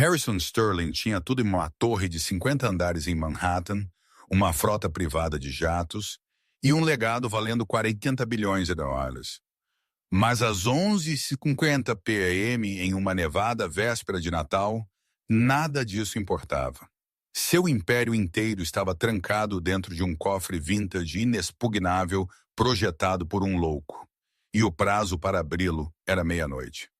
Harrison Sterling tinha tudo em uma torre de 50 andares em Manhattan, uma frota privada de jatos e um legado valendo 40 bilhões de dólares. Mas às 11h50 p.m., em uma nevada véspera de Natal, nada disso importava. Seu império inteiro estava trancado dentro de um cofre vintage inexpugnável projetado por um louco. E o prazo para abri-lo era meia-noite.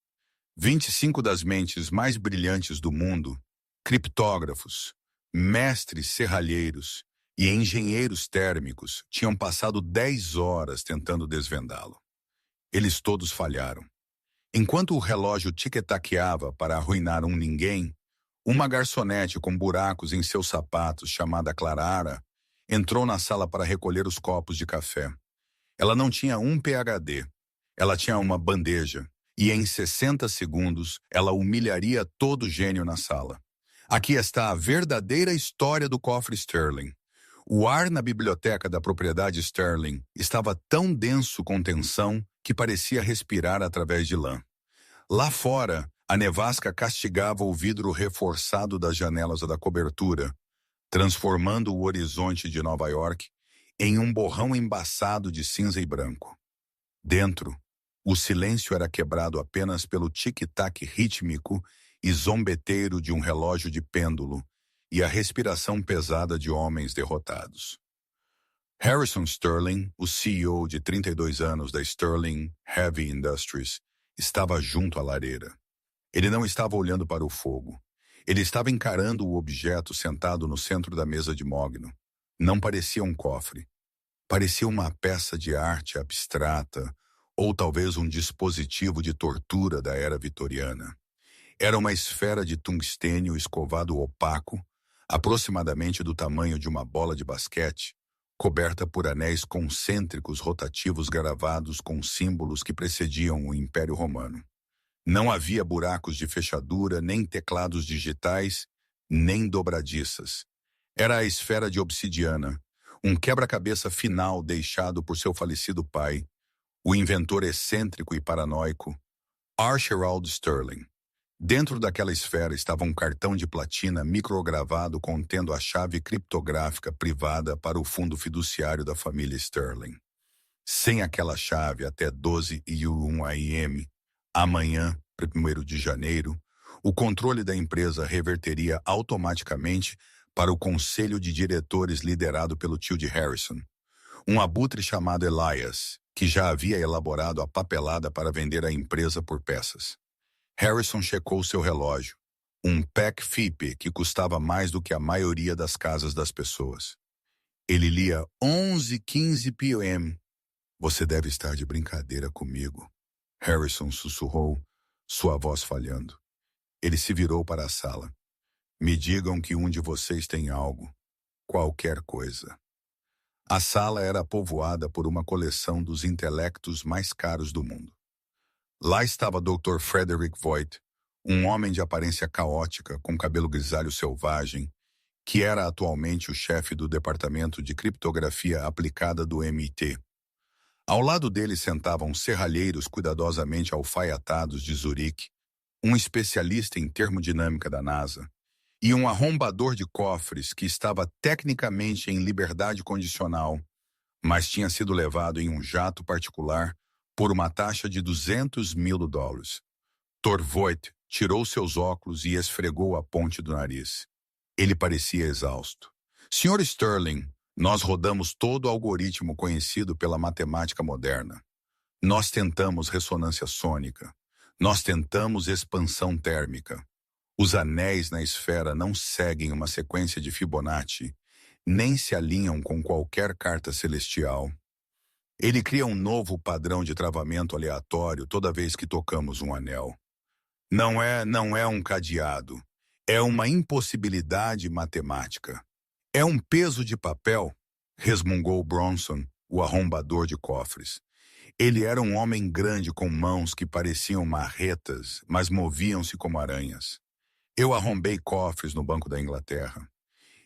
25 das mentes mais brilhantes do mundo, criptógrafos, mestres serralheiros e engenheiros térmicos tinham passado 10 horas tentando desvendá-lo. Eles todos falharam. Enquanto o relógio tic-taqueava para arruinar um ninguém, uma garçonete com buracos em seus sapatos, chamada Clarara, entrou na sala para recolher os copos de café. Ela não tinha um PhD. Ela tinha uma bandeja, e em 60 segundos ela humilharia todo gênio na sala. Aqui está a verdadeira história do cofre Sterling. O ar na biblioteca da propriedade Sterling estava tão denso com tensão que parecia respirar através de lã. Lá fora, a nevasca castigava o vidro reforçado das janelas da cobertura, transformando o horizonte de Nova York em um borrão embaçado de cinza e branco. Dentro, o silêncio era quebrado apenas pelo tic-tac rítmico e zombeteiro de um relógio de pêndulo e a respiração pesada de homens derrotados. Harrison Sterling, o CEO de 32 anos da Sterling Heavy Industries, estava junto à lareira. Ele não estava olhando para o fogo. Ele estava encarando o objeto sentado no centro da mesa de mogno. Não parecia um cofre. Parecia uma peça de arte abstrata, ou talvez um dispositivo de tortura da era vitoriana. Era uma esfera de tungstênio escovado opaco, aproximadamente do tamanho de uma bola de basquete, coberta por anéis concêntricos rotativos gravados com símbolos que precediam o Império Romano. Não havia buracos de fechadura, nem teclados digitais, nem dobradiças. Era a esfera de obsidiana, um quebra-cabeça final deixado por seu falecido pai, o inventor excêntrico e paranoico, Archibald Sterling. Dentro daquela esfera estava um cartão de platina microgravado contendo a chave criptográfica privada para o fundo fiduciário da família Sterling. Sem aquela chave, até 12h01 AM, amanhã, 1º de janeiro, o controle da empresa reverteria automaticamente para o conselho de diretores liderado pelo tio de Harrison, um abutre chamado Elias, que já havia elaborado a papelada para vender a empresa por peças. Harrison checou seu relógio, um PEC FIPE que custava mais do que a maioria das casas das pessoas. Ele lia 11h15 p.m. Você deve estar de brincadeira comigo, Harrison sussurrou, sua voz falhando. Ele se virou para a sala. Me digam que um de vocês tem algo, qualquer coisa. A sala era povoada por uma coleção dos intelectos mais caros do mundo. Lá estava Dr. Frederick Voigt, um homem de aparência caótica, com cabelo grisalho selvagem, que era atualmente o chefe do Departamento de Criptografia Aplicada do MIT. Ao lado dele sentavam serralheiros cuidadosamente alfaiatados de Zurique, um especialista em termodinâmica da NASA, e um arrombador de cofres que estava tecnicamente em liberdade condicional, mas tinha sido levado em um jato particular por uma taxa de $200 mil. Voigt tirou seus óculos e esfregou a ponte do nariz. Ele parecia exausto. Sr. Sterling, nós rodamos todo o algoritmo conhecido pela matemática moderna. Nós tentamos ressonância sônica. Nós tentamos expansão térmica. Os anéis na esfera não seguem uma sequência de Fibonacci, nem se alinham com qualquer carta celestial. Ele cria um novo padrão de travamento aleatório toda vez que tocamos um anel. Não é um cadeado. É uma impossibilidade matemática. É um peso de papel, resmungou Bronson, o arrombador de cofres. Ele era um homem grande com mãos que pareciam marretas, mas moviam-se como aranhas. Eu arrombei cofres no Banco da Inglaterra.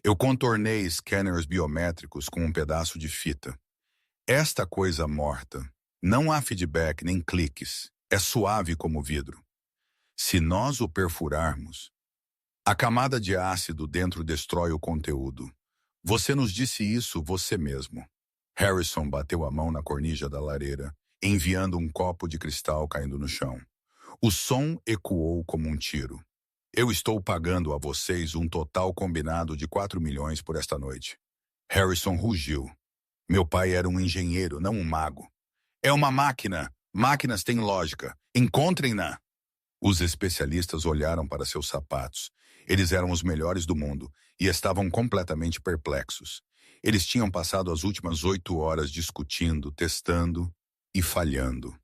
Eu contornei scanners biométricos com um pedaço de fita. Esta coisa morta, não há feedback nem cliques, é suave como vidro. Se nós o perfurarmos, A camada de ácido dentro destrói o conteúdo. Você nos disse isso você mesmo. Harrison bateu a mão na cornija da lareira, enviando um copo de cristal caindo no chão. O som ecoou como um tiro. Eu estou pagando a vocês um total combinado de 4 milhões por esta noite. Harrison rugiu. Meu pai era um engenheiro, não um mago. É uma máquina. Máquinas têm lógica. Encontrem-na. Os especialistas olharam para seus sapatos. Eles eram os melhores do mundo e estavam completamente perplexos. Eles tinham passado as últimas 8 horas discutindo, testando e falhando.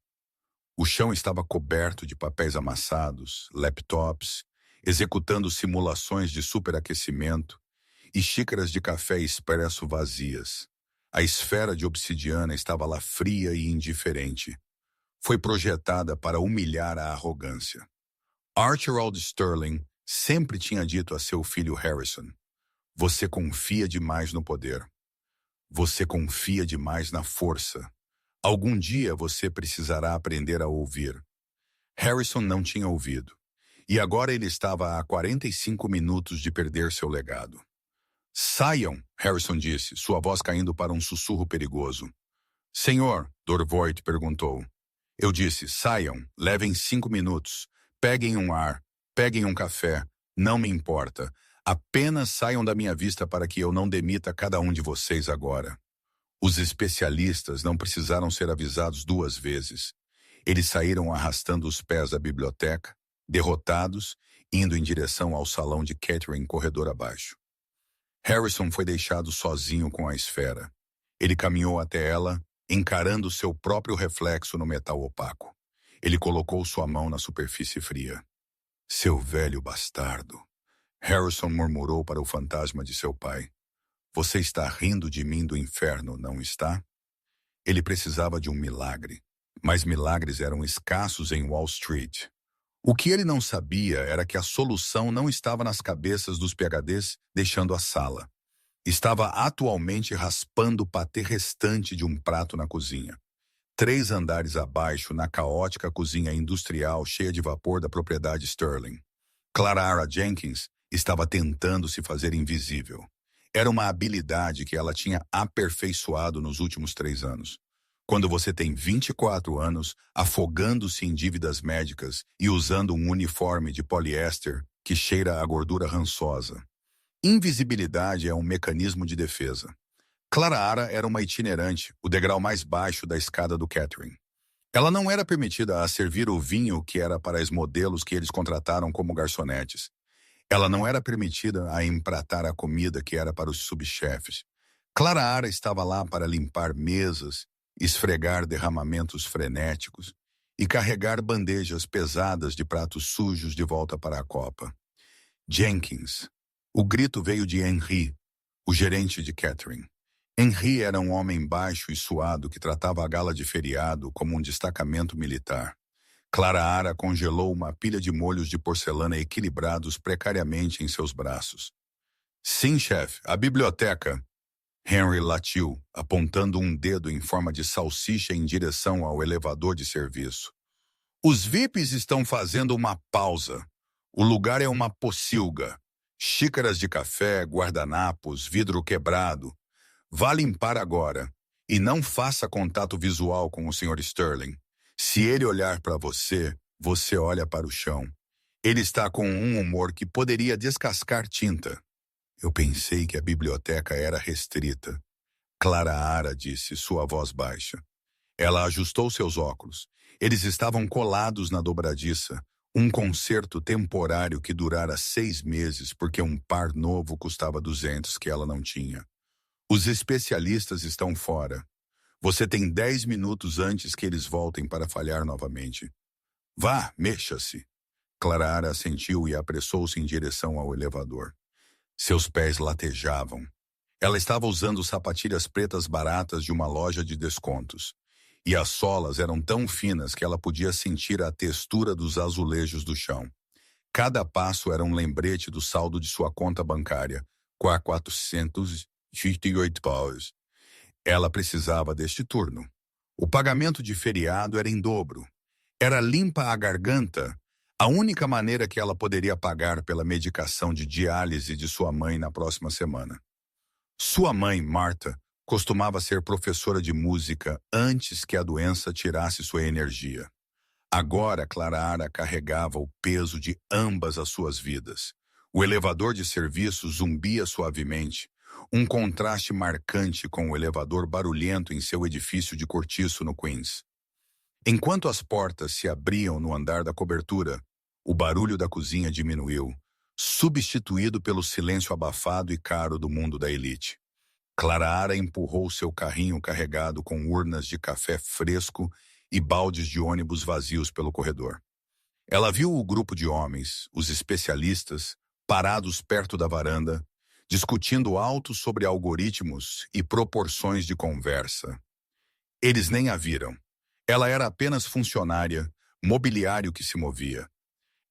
O chão estava coberto de papéis amassados, laptops, executando simulações de superaquecimento e xícaras de café expresso vazias. A esfera de obsidiana estava lá fria e indiferente. Foi projetada para humilhar a arrogância. Archibald Sterling sempre tinha dito a seu filho Harrison: você confia demais no poder. Você confia demais na força. Algum dia você precisará aprender a ouvir. Harrison não tinha ouvido. E agora ele estava a 45 minutos de perder seu legado. Saiam, Harrison disse, sua voz caindo para um sussurro perigoso. Senhor, Dorvoit perguntou. Eu disse, saiam, levem 5 minutos. Peguem um ar, peguem um café, não me importa. Apenas saiam da minha vista para que eu não demita cada um de vocês agora. Os especialistas não precisaram ser avisados 2 vezes. Eles saíram arrastando os pés da biblioteca, derrotados, indo em direção ao salão de Catherine corredor abaixo. Harrison foi deixado sozinho com a esfera. Ele caminhou até ela, encarando seu próprio reflexo no metal opaco. Ele colocou sua mão na superfície fria. Seu velho bastardo. Harrison murmurou para o fantasma de seu pai. Você está rindo de mim do inferno, não está? Ele precisava de um milagre, mas milagres eram escassos em Wall Street. O que ele não sabia era que a solução não estava nas cabeças dos PhDs deixando a sala. Estava atualmente raspando o patê restante de um prato na cozinha. 3 andares abaixo, na caótica cozinha industrial cheia de vapor da propriedade Sterling. Clara Jenkins estava tentando se fazer invisível. Era uma habilidade que ela tinha aperfeiçoado nos últimos 3 anos. Quando você tem 24 anos, afogando-se em dívidas médicas e usando um uniforme de poliéster que cheira a gordura rançosa. Invisibilidade é um mecanismo de defesa. Clara era uma itinerante, o degrau mais baixo da escada do Catherine. Ela não era permitida a servir o vinho que era para os modelos que eles contrataram como garçonetes. Ela não era permitida a empratar a comida que era para os subchefes. Clara estava lá para limpar mesas, esfregar derramamentos frenéticos e carregar bandejas pesadas de pratos sujos de volta para a copa. Jenkins. O grito veio de Henry, o gerente de Catherine. Henry era um homem baixo e suado que tratava a gala de feriado como um destacamento militar. Clara congelou uma pilha de molhos de porcelana equilibrados precariamente em seus braços. Sim, chefe, a biblioteca. Henry latiu, apontando um dedo em forma de salsicha em direção ao elevador de serviço. Os VIPs estão fazendo uma pausa. O lugar é uma pocilga. Xícaras de café, guardanapos, vidro quebrado. Vá limpar agora. E não faça contato visual com o Sr. Sterling. Se ele olhar para você, você olha para o chão. Ele está com um humor que poderia descascar tinta. Eu pensei que a biblioteca era restrita. Clara disse, sua voz baixa. Ela ajustou seus óculos. Eles estavam colados na dobradiça. Um concerto temporário que durara 6 meses porque um par novo custava 200 que ela não tinha. Os especialistas estão fora. Você tem 10 minutos antes que eles voltem para falhar novamente. Vá, mexa-se. Clara assentiu e apressou-se em direção ao elevador. Seus pés latejavam. Ela estava usando sapatilhas pretas baratas de uma loja de descontos. E as solas eram tão finas que ela podia sentir a textura dos azulejos do chão. Cada passo era um lembrete do saldo de sua conta bancária, $458. Ela precisava deste turno. O pagamento de feriado era em dobro. Era limpa a garganta. A única maneira que ela poderia pagar pela medicação de diálise de sua mãe na próxima semana. Sua mãe, Martha, costumava ser professora de música antes que a doença tirasse sua energia. Agora, Clara carregava o peso de ambas as suas vidas. O elevador de serviço zumbia suavemente, um contraste marcante com o elevador barulhento em seu edifício de cortiço no Queens. Enquanto as portas se abriam no andar da cobertura, o barulho da cozinha diminuiu, substituído pelo silêncio abafado e caro do mundo da elite. Clara empurrou seu carrinho carregado com urnas de café fresco e baldes de ônibus vazios pelo corredor. Ela viu o grupo de homens, os especialistas, parados perto da varanda, discutindo alto sobre algoritmos e proporções de conversa. Eles nem a viram. Ela era apenas funcionária, mobiliário que se movia.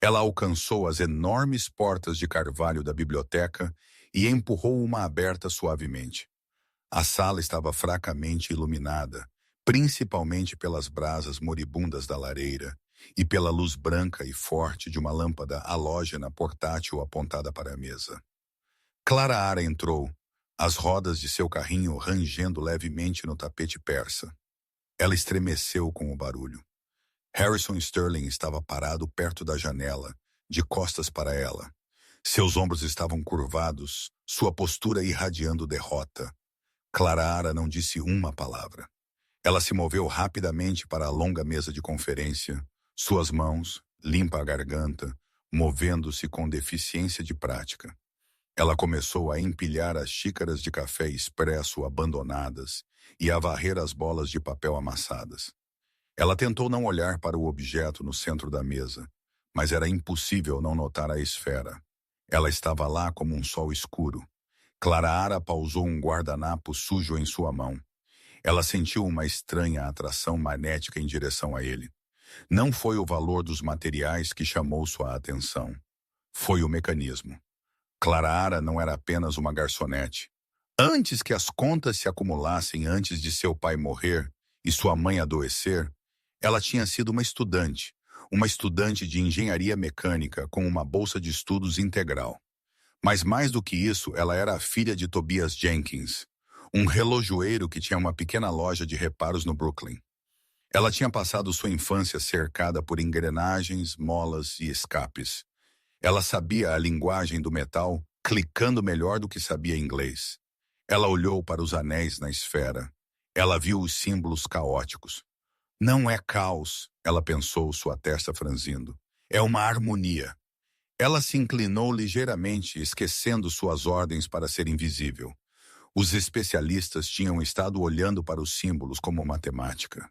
Ela alcançou as enormes portas de carvalho da biblioteca e empurrou uma aberta suavemente. A sala estava fracamente iluminada, principalmente pelas brasas moribundas da lareira e pela luz branca e forte de uma lâmpada halógena portátil apontada para a mesa. Clara entrou, as rodas de seu carrinho rangendo levemente no tapete persa. Ela estremeceu com o barulho. Harrison Sterling estava parado perto da janela, de costas para ela. Seus ombros estavam curvados, sua postura irradiando derrota. Clara não disse uma palavra. Ela se moveu rapidamente para a longa mesa de conferência, suas mãos, limpa a garganta, movendo-se com deficiência de prática. Ela começou a empilhar as xícaras de café expresso abandonadas e a varrer as bolas de papel amassadas. Ela tentou não olhar para o objeto no centro da mesa, mas era impossível não notar a esfera. Ela estava lá como um sol escuro. Clara pausou um guardanapo sujo em sua mão. Ela sentiu uma estranha atração magnética em direção a ele. Não foi o valor dos materiais que chamou sua atenção. Foi o mecanismo. Clara não era apenas uma garçonete. Antes que as contas se acumulassem antes de seu pai morrer e sua mãe adoecer, ela tinha sido uma estudante de engenharia mecânica com uma bolsa de estudos integral. Mas mais do que isso, ela era a filha de Tobias Jenkins, um relojoeiro que tinha uma pequena loja de reparos no Brooklyn. Ela tinha passado sua infância cercada por engrenagens, molas e escapes. Ela sabia a linguagem do metal, clicando melhor do que sabia inglês. Ela olhou para os anéis na esfera. Ela viu os símbolos caóticos. Não é caos, ela pensou, sua testa franzindo. É uma harmonia. Ela se inclinou ligeiramente, esquecendo suas ordens para ser invisível. Os especialistas tinham estado olhando para os símbolos como matemática.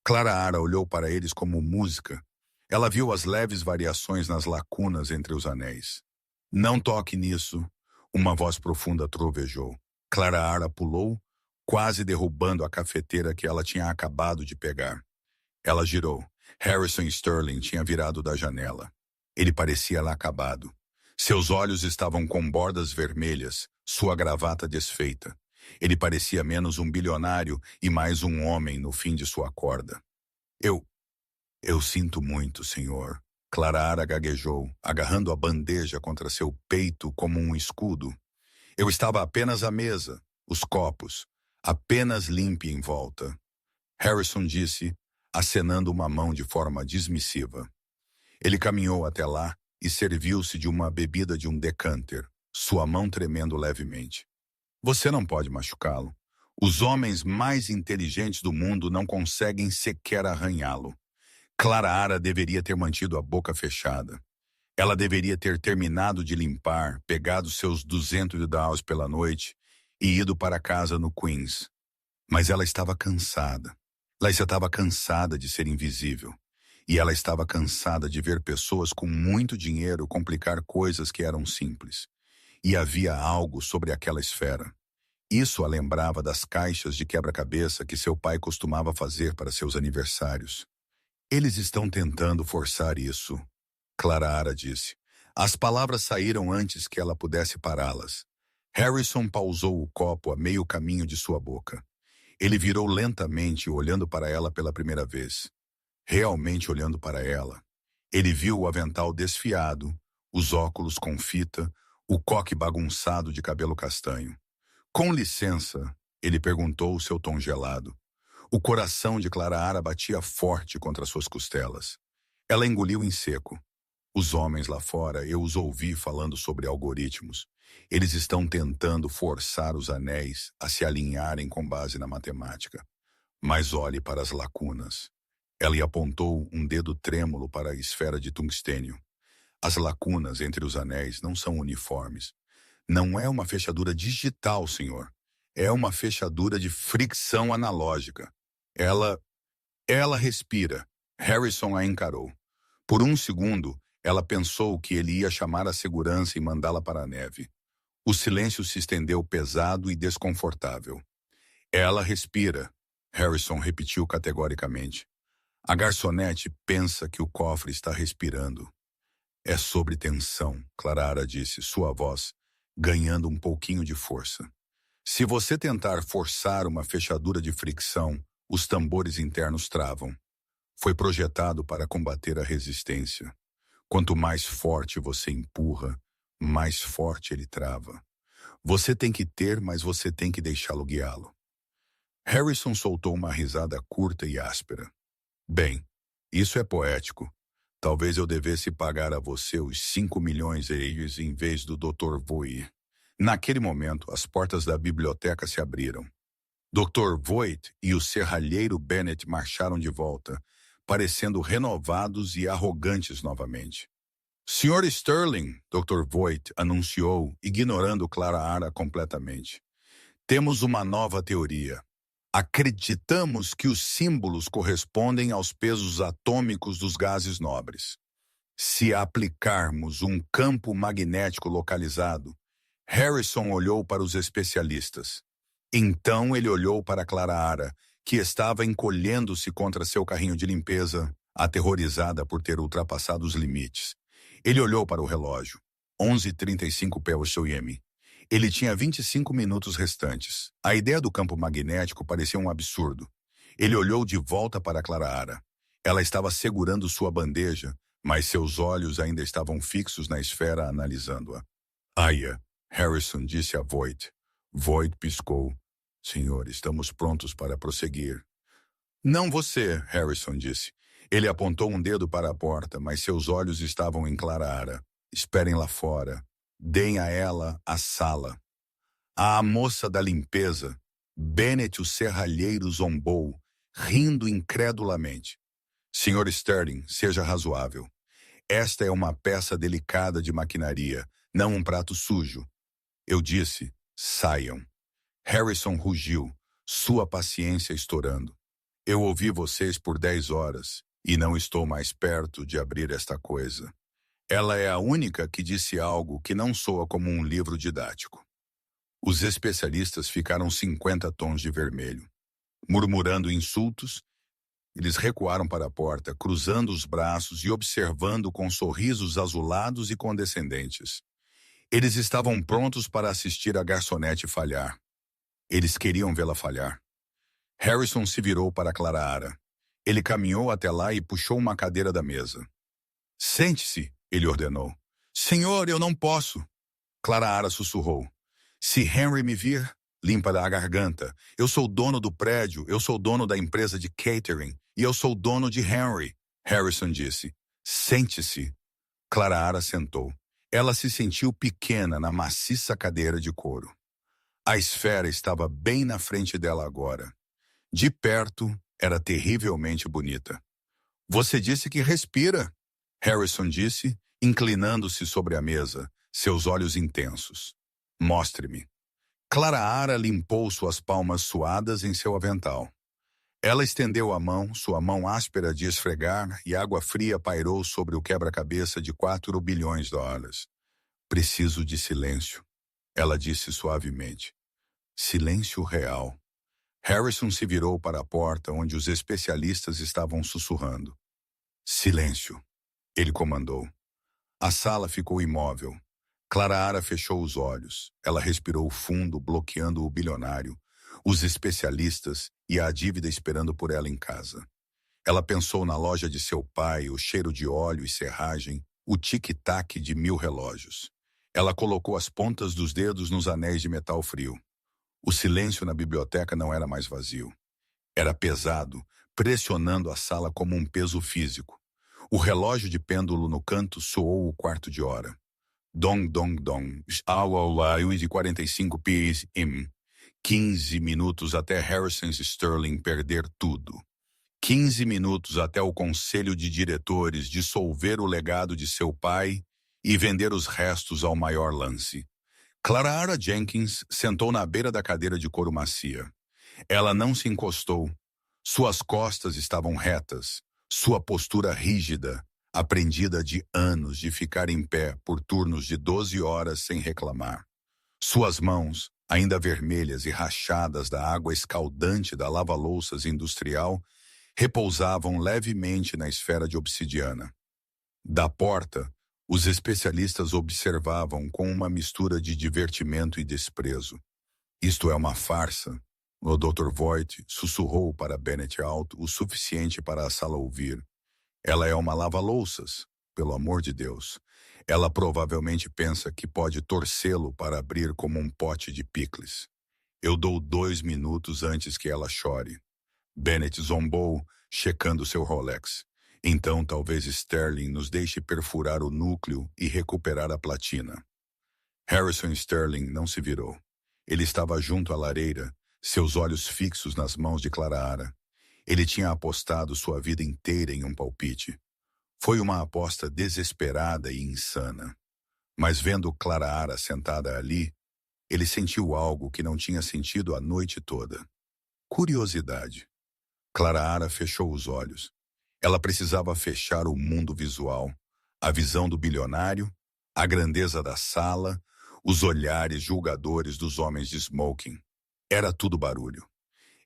Clara olhou para eles como música. Ela viu as leves variações nas lacunas entre os anéis. Não toque nisso, uma voz profunda trovejou. Clara pulou, quase derrubando a cafeteira que ela tinha acabado de pegar. Ela girou. Harrison Sterling tinha virado da janela. Ele parecia lá acabado. Seus olhos estavam com bordas vermelhas, sua gravata desfeita. Ele parecia menos um bilionário e mais um homem no fim de sua corda. Eu sinto muito, senhor. Clara gaguejou, agarrando a bandeja contra seu peito como um escudo. Eu estava apenas à mesa, os copos, apenas limpe em volta. Harrison disse, acenando uma mão de forma dismissiva. Ele caminhou até lá e serviu-se de uma bebida de um decanter, sua mão tremendo levemente. Você não pode machucá-lo. Os homens mais inteligentes do mundo não conseguem sequer arranhá-lo. Clara deveria ter mantido a boca fechada. Ela deveria ter terminado de limpar, pegado seus $200 pela noite e ido para casa no Queens. Mas ela estava cansada. Ela estava cansada de ser invisível. E ela estava cansada de ver pessoas com muito dinheiro complicar coisas que eram simples. E havia algo sobre aquela esfera. Isso a lembrava das caixas de quebra-cabeça que seu pai costumava fazer para seus aniversários. Eles estão tentando forçar isso, Clara disse. As palavras saíram antes que ela pudesse pará-las. Harrison pausou o copo a meio caminho de sua boca. Ele virou lentamente, olhando para ela pela primeira vez. Realmente olhando para ela. Ele viu o avental desfiado, os óculos com fita, o coque bagunçado de cabelo castanho. Com licença, ele perguntou seu tom gelado. O coração de Clara batia forte contra suas costelas. Ela engoliu em seco. Os homens lá fora, eu os ouvi falando sobre algoritmos. Eles estão tentando forçar os anéis a se alinharem com base na matemática. Mas olhe para as lacunas. Ela apontou um dedo trêmulo para a esfera de tungstênio. As lacunas entre os anéis não são uniformes. Não é uma fechadura digital, senhor. É uma fechadura de fricção analógica. Ela respira. Harrison a encarou. Por um segundo, ela pensou que ele ia chamar a segurança e mandá-la para a neve. O silêncio se estendeu pesado e desconfortável. Ela respira, Harrison repetiu categoricamente. A garçonete pensa que o cofre está respirando. É sobre tensão, Clara disse, sua voz ganhando um pouquinho de força. Se você tentar forçar uma fechadura de fricção, os tambores internos travam. Foi projetado para combater a resistência. Quanto mais forte você empurra, mais forte ele trava. Você tem que ter, mas você tem que deixá-lo guiá-lo. Harrison soltou uma risada curta e áspera. Bem, isso é poético. Talvez eu devesse pagar a você os 5 milhões eles em vez do Dr. Voigt. Naquele momento, as portas da biblioteca se abriram. Dr. Voigt e o serralheiro Bennett marcharam de volta, parecendo renovados e arrogantes novamente. Sr. Sterling, Dr. Voigt anunciou, ignorando Clara completamente. Temos uma nova teoria. Acreditamos que os símbolos correspondem aos pesos atômicos dos gases nobres. Se aplicarmos um campo magnético localizado, Harrison olhou para os especialistas. Então ele olhou para Clara, que estava encolhendo-se contra seu carrinho de limpeza, aterrorizada por ter ultrapassado os limites. Ele olhou para o relógio. 11h35 p.m. Ele tinha 25 minutos restantes. A ideia do campo magnético parecia um absurdo. Ele olhou de volta para Clara. Ela estava segurando sua bandeja, mas seus olhos ainda estavam fixos na esfera analisando-a. Aya, Harrison disse a Voigt. Voigt piscou. Senhor, estamos prontos para prosseguir. Não você, Harrison disse. Ele apontou um dedo para a porta, mas seus olhos estavam em Clara. Esperem lá fora. Deem a ela a sala. A moça da limpeza, Bennett o serralheiro zombou, rindo incredulamente. Sr. Sterling, seja razoável. Esta é uma peça delicada de maquinaria, não um prato sujo. Eu disse, saiam. Harrison rugiu, sua paciência estourando. Eu ouvi vocês por 10 horas e não estou mais perto de abrir esta coisa. Ela é a única que disse algo que não soa como um livro didático. Os especialistas ficaram 50 tons de vermelho. Murmurando insultos, eles recuaram para a porta, cruzando os braços e observando com sorrisos azulados e condescendentes. Eles estavam prontos para assistir a garçonete falhar. Eles queriam vê-la falhar. Harrison se virou para Clara. Ele caminhou até lá e puxou uma cadeira da mesa. Sente-se, ele ordenou. Senhor, eu não posso. Clara sussurrou. Se Henry me vir, limpa a garganta. Eu sou dono do prédio, eu sou dono da empresa de catering e eu sou dono de Henry, Harrison disse. Sente-se. Clara sentou. Ela se sentiu pequena na maciça cadeira de couro. A esfera estava bem na frente dela agora. De perto, era terrivelmente bonita. Você disse que respira, Harrison disse, inclinando-se sobre a mesa, seus olhos intensos. Mostre-me. Clara limpou suas palmas suadas em seu avental. Ela estendeu a mão, sua mão áspera de esfregar, e água fria pairou sobre o quebra-cabeça de 4 bilhões de dólares. Preciso de silêncio, ela disse suavemente. Silêncio real. Harrison se virou para a porta onde os especialistas estavam sussurrando. Silêncio, ele comandou. A sala ficou imóvel. Clara fechou os olhos. Ela respirou fundo, bloqueando o bilionário, os especialistas e a dívida esperando por ela em casa. Ela pensou na loja de seu pai, o cheiro de óleo e serragem, o tic-tac de 1000 relógios. Ela colocou as pontas dos dedos nos anéis de metal frio. O silêncio na biblioteca não era mais vazio. Era pesado, pressionando a sala como um peso físico. O relógio de pêndulo no canto soou o quarto de hora. Dong, dong, dong. E 45 p.m. 15 minutos até Harrison Sterling perder tudo. 15 minutos até o conselho de diretores dissolver o legado de seu pai e vender os restos ao maior lance. Clara Jenkins sentou na beira da cadeira de couro macia. Ela não se encostou. Suas costas estavam retas, sua postura rígida, aprendida de anos de ficar em pé por turnos de 12 horas sem reclamar. Suas mãos, ainda vermelhas e rachadas da água escaldante da lava-louças industrial, repousavam levemente na esfera de obsidiana. Da porta, os especialistas observavam com uma mistura de divertimento e desprezo. Isto é uma farsa. O Dr. Voigt sussurrou para Bennett alto o suficiente para a sala ouvir. Ela é uma lava-louças, pelo amor de Deus. Ela provavelmente pensa que pode torcê-lo para abrir como um pote de picles. Eu dou 2 minutos antes que ela chore. Bennett zombou, checando seu Rolex. Então talvez Sterling nos deixe perfurar o núcleo e recuperar a platina. Harrison Sterling não se virou. Ele estava junto à lareira, seus olhos fixos nas mãos de Clara. Ele tinha apostado sua vida inteira em um palpite. Foi uma aposta desesperada e insana. Mas vendo Clara sentada ali, ele sentiu algo que não tinha sentido a noite toda. Curiosidade. Clara fechou os olhos. Ela precisava fechar o mundo visual, a visão do bilionário, a grandeza da sala, os olhares julgadores dos homens de smoking. Era tudo barulho.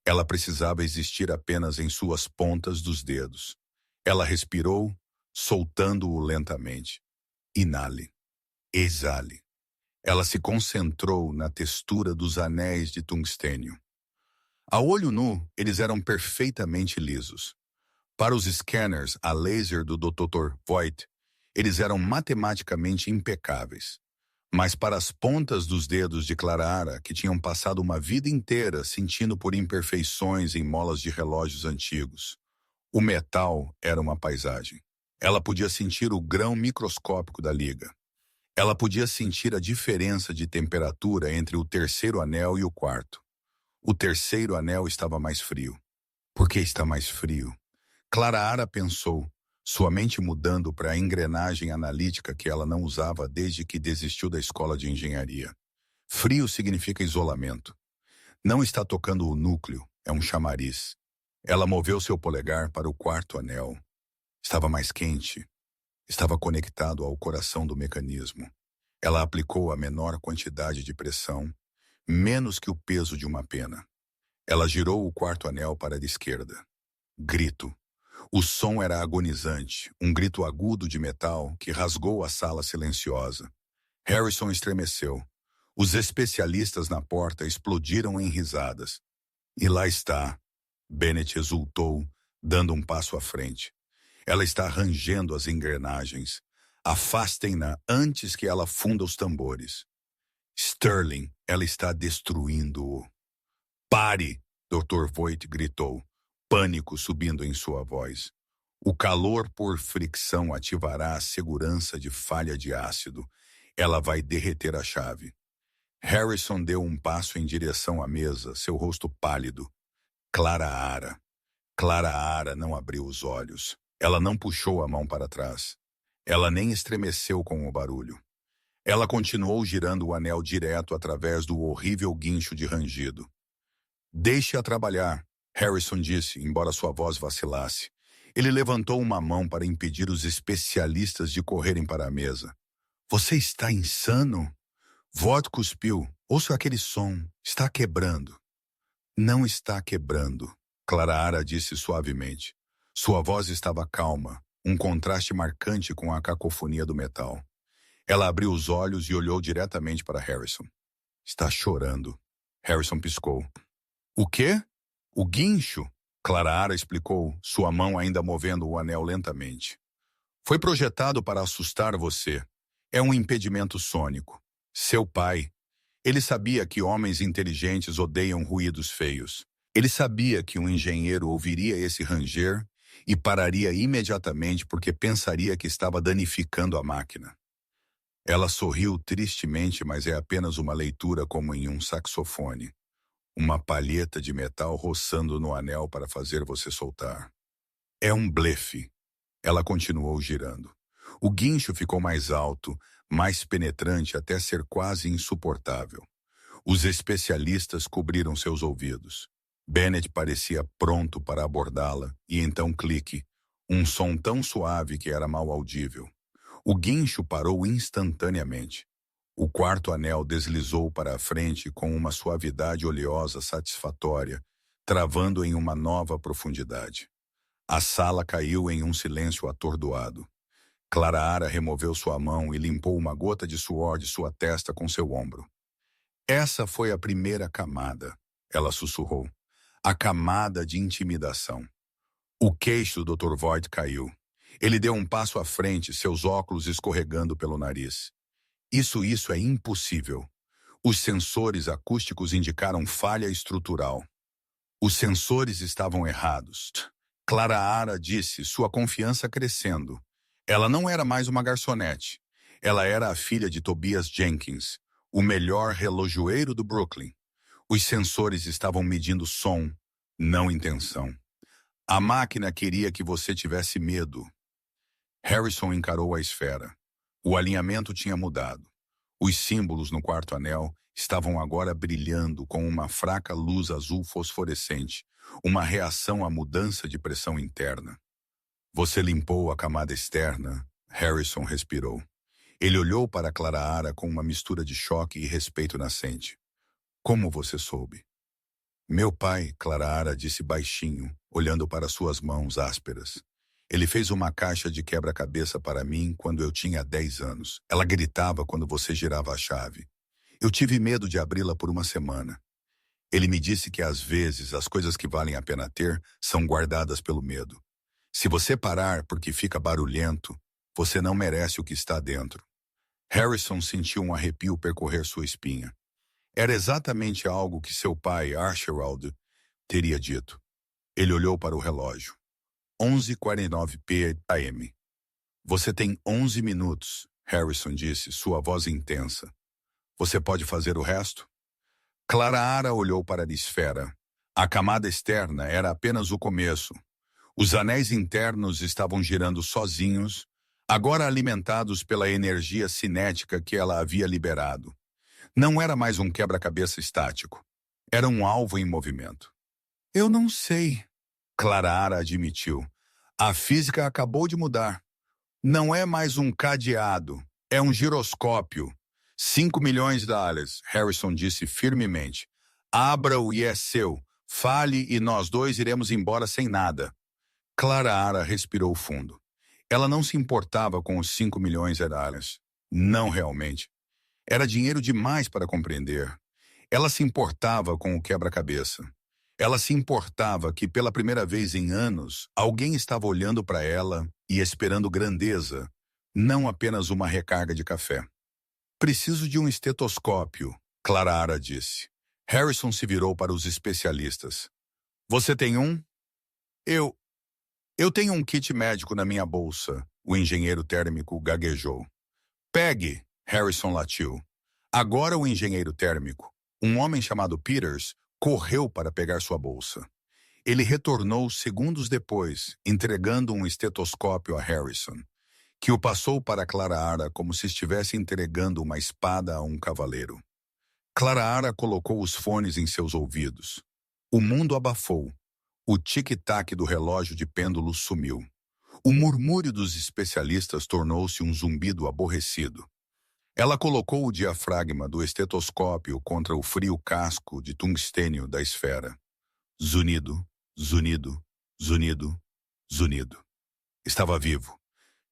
Ela precisava existir apenas em suas pontas dos dedos. Ela respirou, soltando-o lentamente. Inale. Exale. Ela se concentrou na textura dos anéis de tungstênio. A olho nu, eles eram perfeitamente lisos. Para os scanners a laser do Dr. Voigt, eles eram matematicamente impecáveis. Mas para as pontas dos dedos de Clara, que tinham passado uma vida inteira sentindo por imperfeições em molas de relógios antigos, o metal era uma paisagem. Ela podia sentir o grão microscópico da liga. Ela podia sentir a diferença de temperatura entre o terceiro anel e o quarto. O terceiro anel estava mais frio. Por que está mais frio? Clara pensou, sua mente mudando para a engrenagem analítica que ela não usava desde que desistiu da escola de engenharia. Frio significa isolamento. Não está tocando o núcleo, é um chamariz. Ela moveu seu polegar para o quarto anel. Estava mais quente. Estava conectado ao coração do mecanismo. Ela aplicou a menor quantidade de pressão, menos que o peso de uma pena. Ela girou o quarto anel para a esquerda. Grito. O som era agonizante, um grito agudo de metal que rasgou a sala silenciosa. Harrison estremeceu. Os especialistas na porta explodiram em risadas. E lá está. Bennett exultou, dando um passo à frente. Ela está rangendo as engrenagens. Afastem-na antes que ela funda os tambores. Sterling, ela está destruindo-o. Pare! Dr. Voigt gritou, pânico subindo em sua voz. O calor por fricção ativará a segurança de falha de ácido. Ela vai derreter a chave. Harrison deu um passo em direção à mesa, seu rosto pálido. Clara não abriu os olhos. Ela não puxou a mão para trás. Ela nem estremeceu com o barulho. Ela continuou girando o anel direto através do horrível guincho de rangido. Deixe-a trabalhar, Harrison disse, embora sua voz vacilasse. Ele levantou uma mão para impedir os especialistas de correrem para a mesa. Você está insano? Voigt cuspiu. Ouça aquele som. Está quebrando. Não está quebrando, Clara disse suavemente. Sua voz estava calma, um contraste marcante com a cacofonia do metal. Ela abriu os olhos e olhou diretamente para Harrison. Está chorando. Harrison piscou. O quê? O guincho? Clara explicou, sua mão ainda movendo o anel lentamente. Foi projetado para assustar você. É um impedimento sônico. Seu pai. Ele sabia que homens inteligentes odeiam ruídos feios. Ele sabia que um engenheiro ouviria esse ranger e pararia imediatamente porque pensaria que estava danificando a máquina. Ela sorriu tristemente, mas é apenas uma leitura como em um saxofone. Uma palheta de metal roçando no anel para fazer você soltar. É um blefe. Ela continuou girando. O guincho ficou mais alto, mais penetrante até ser quase insuportável. Os especialistas cobriram seus ouvidos. Bennett parecia pronto para abordá-la, e então clique. Um som tão suave que era mal audível. O guincho parou instantaneamente. O quarto anel deslizou para a frente com uma suavidade oleosa satisfatória, travando em uma nova profundidade. A sala caiu em um silêncio atordoado. Clara removeu sua mão e limpou uma gota de suor de sua testa com seu ombro. Essa foi a primeira camada, ela sussurrou. A camada de intimidação. O queixo do Dr. Voigt caiu. Ele deu um passo à frente, seus óculos escorregando pelo nariz. Isso é impossível. Os sensores acústicos indicaram falha estrutural. Os sensores estavam errados. Clara disse, sua confiança crescendo. Ela não era mais uma garçonete. Ela era a filha de Tobias Jenkins, o melhor relojoeiro do Brooklyn. Os sensores estavam medindo som, não intenção. A máquina queria que você tivesse medo. Harrison encarou a esfera. O alinhamento tinha mudado. Os símbolos no quarto anel estavam agora brilhando com uma fraca luz azul fosforescente, uma reação à mudança de pressão interna. Você limpou a camada externa, Harrison respirou. Ele olhou para Clara com uma mistura de choque e respeito nascente. Como você soube? Meu pai, Clara disse baixinho, olhando para suas mãos ásperas. Ele fez uma caixa de quebra-cabeça para mim quando eu tinha 10 anos. Ela gritava quando você girava a chave. Eu tive medo de abri-la por uma semana. Ele me disse que às vezes as coisas que valem a pena ter são guardadas pelo medo. Se você parar porque fica barulhento, você não merece o que está dentro. Harrison sentiu um arrepio percorrer sua espinha. Era exatamente algo que seu pai, Archibald, teria dito. Ele olhou para o relógio. 11h49 p.m. Você tem 11 minutos, Harrison disse, sua voz intensa. Você pode fazer o resto? Clara olhou para a esfera. A camada externa era apenas o começo. Os anéis internos estavam girando sozinhos, agora alimentados pela energia cinética que ela havia liberado. Não era mais um quebra-cabeça estático. Era um alvo em movimento. Eu não sei, Clara admitiu. A física acabou de mudar. Não é mais um cadeado, é um giroscópio. 5 milhões de dólares, Harrison disse firmemente. Abra-o e é seu. Fale e nós dois iremos embora sem nada. Clara respirou fundo. Ela não se importava com os 5 milhões de dólares. Não realmente. Era dinheiro demais para compreender. Ela se importava com o quebra-cabeça. Ela se importava que, pela primeira vez em anos, alguém estava olhando para ela e esperando grandeza, não apenas uma recarga de café. Preciso de um estetoscópio, Clara disse. Harrison se virou para os especialistas. Você tem um? Eu tenho um kit médico na minha bolsa, o engenheiro térmico gaguejou. Pegue, Harrison latiu. Agora o engenheiro térmico, um homem chamado Peters, correu para pegar sua bolsa. Ele retornou segundos depois, entregando um estetoscópio a Harrison, que o passou para Clara como se estivesse entregando uma espada a um cavaleiro. Clara colocou os fones em seus ouvidos. O mundo abafou. O tic-tac do relógio de pêndulo sumiu. O murmúrio dos especialistas tornou-se um zumbido aborrecido. Ela colocou o diafragma do estetoscópio contra o frio casco de tungstênio da esfera. Zunido, zunido, zunido, zunido. Estava vivo.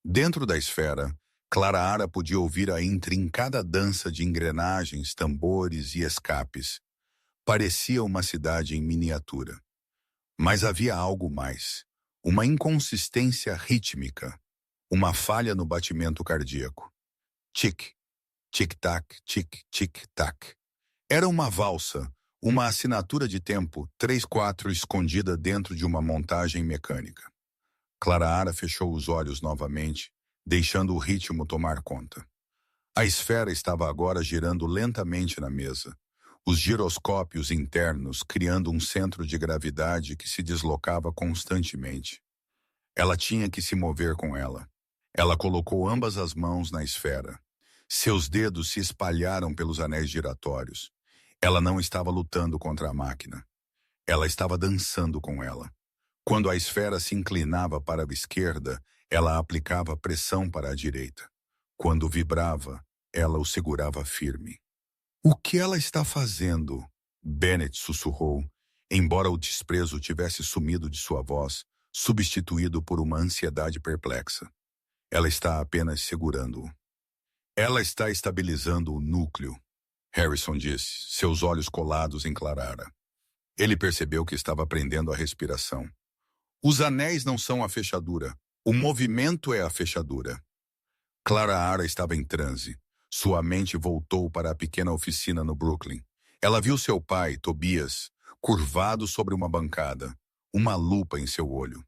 Dentro da esfera, Clara podia ouvir a intrincada dança de engrenagens, tambores e escapes. Parecia uma cidade em miniatura. Mas havia algo mais. Uma inconsistência rítmica. Uma falha no batimento cardíaco. Tic, tic-tac, tic, tic-tac. Era uma valsa, uma assinatura de tempo 3/4 escondida dentro de uma montagem mecânica. Clara fechou os olhos novamente, deixando o ritmo tomar conta. A esfera estava agora girando lentamente na mesa, os giroscópios internos criando um centro de gravidade que se deslocava constantemente. Ela tinha que se mover com ela. Ela colocou ambas as mãos na esfera. Seus dedos se espalharam pelos anéis giratórios. Ela não estava lutando contra a máquina. Ela estava dançando com ela. Quando a esfera se inclinava para a esquerda, ela aplicava pressão para a direita. Quando vibrava, ela o segurava firme. O que ela está fazendo? Bennett sussurrou, embora o desprezo tivesse sumido de sua voz, substituído por uma ansiedade perplexa. Ela está apenas segurando-o. Ela está estabilizando o núcleo, Harrison disse, seus olhos colados em Clara. Ele percebeu que estava prendendo a respiração. Os anéis não são a fechadura. O movimento é a fechadura. Clara estava em transe. Sua mente voltou para a pequena oficina no Brooklyn. Ela viu seu pai, Tobias, curvado sobre uma bancada, uma lupa em seu olho.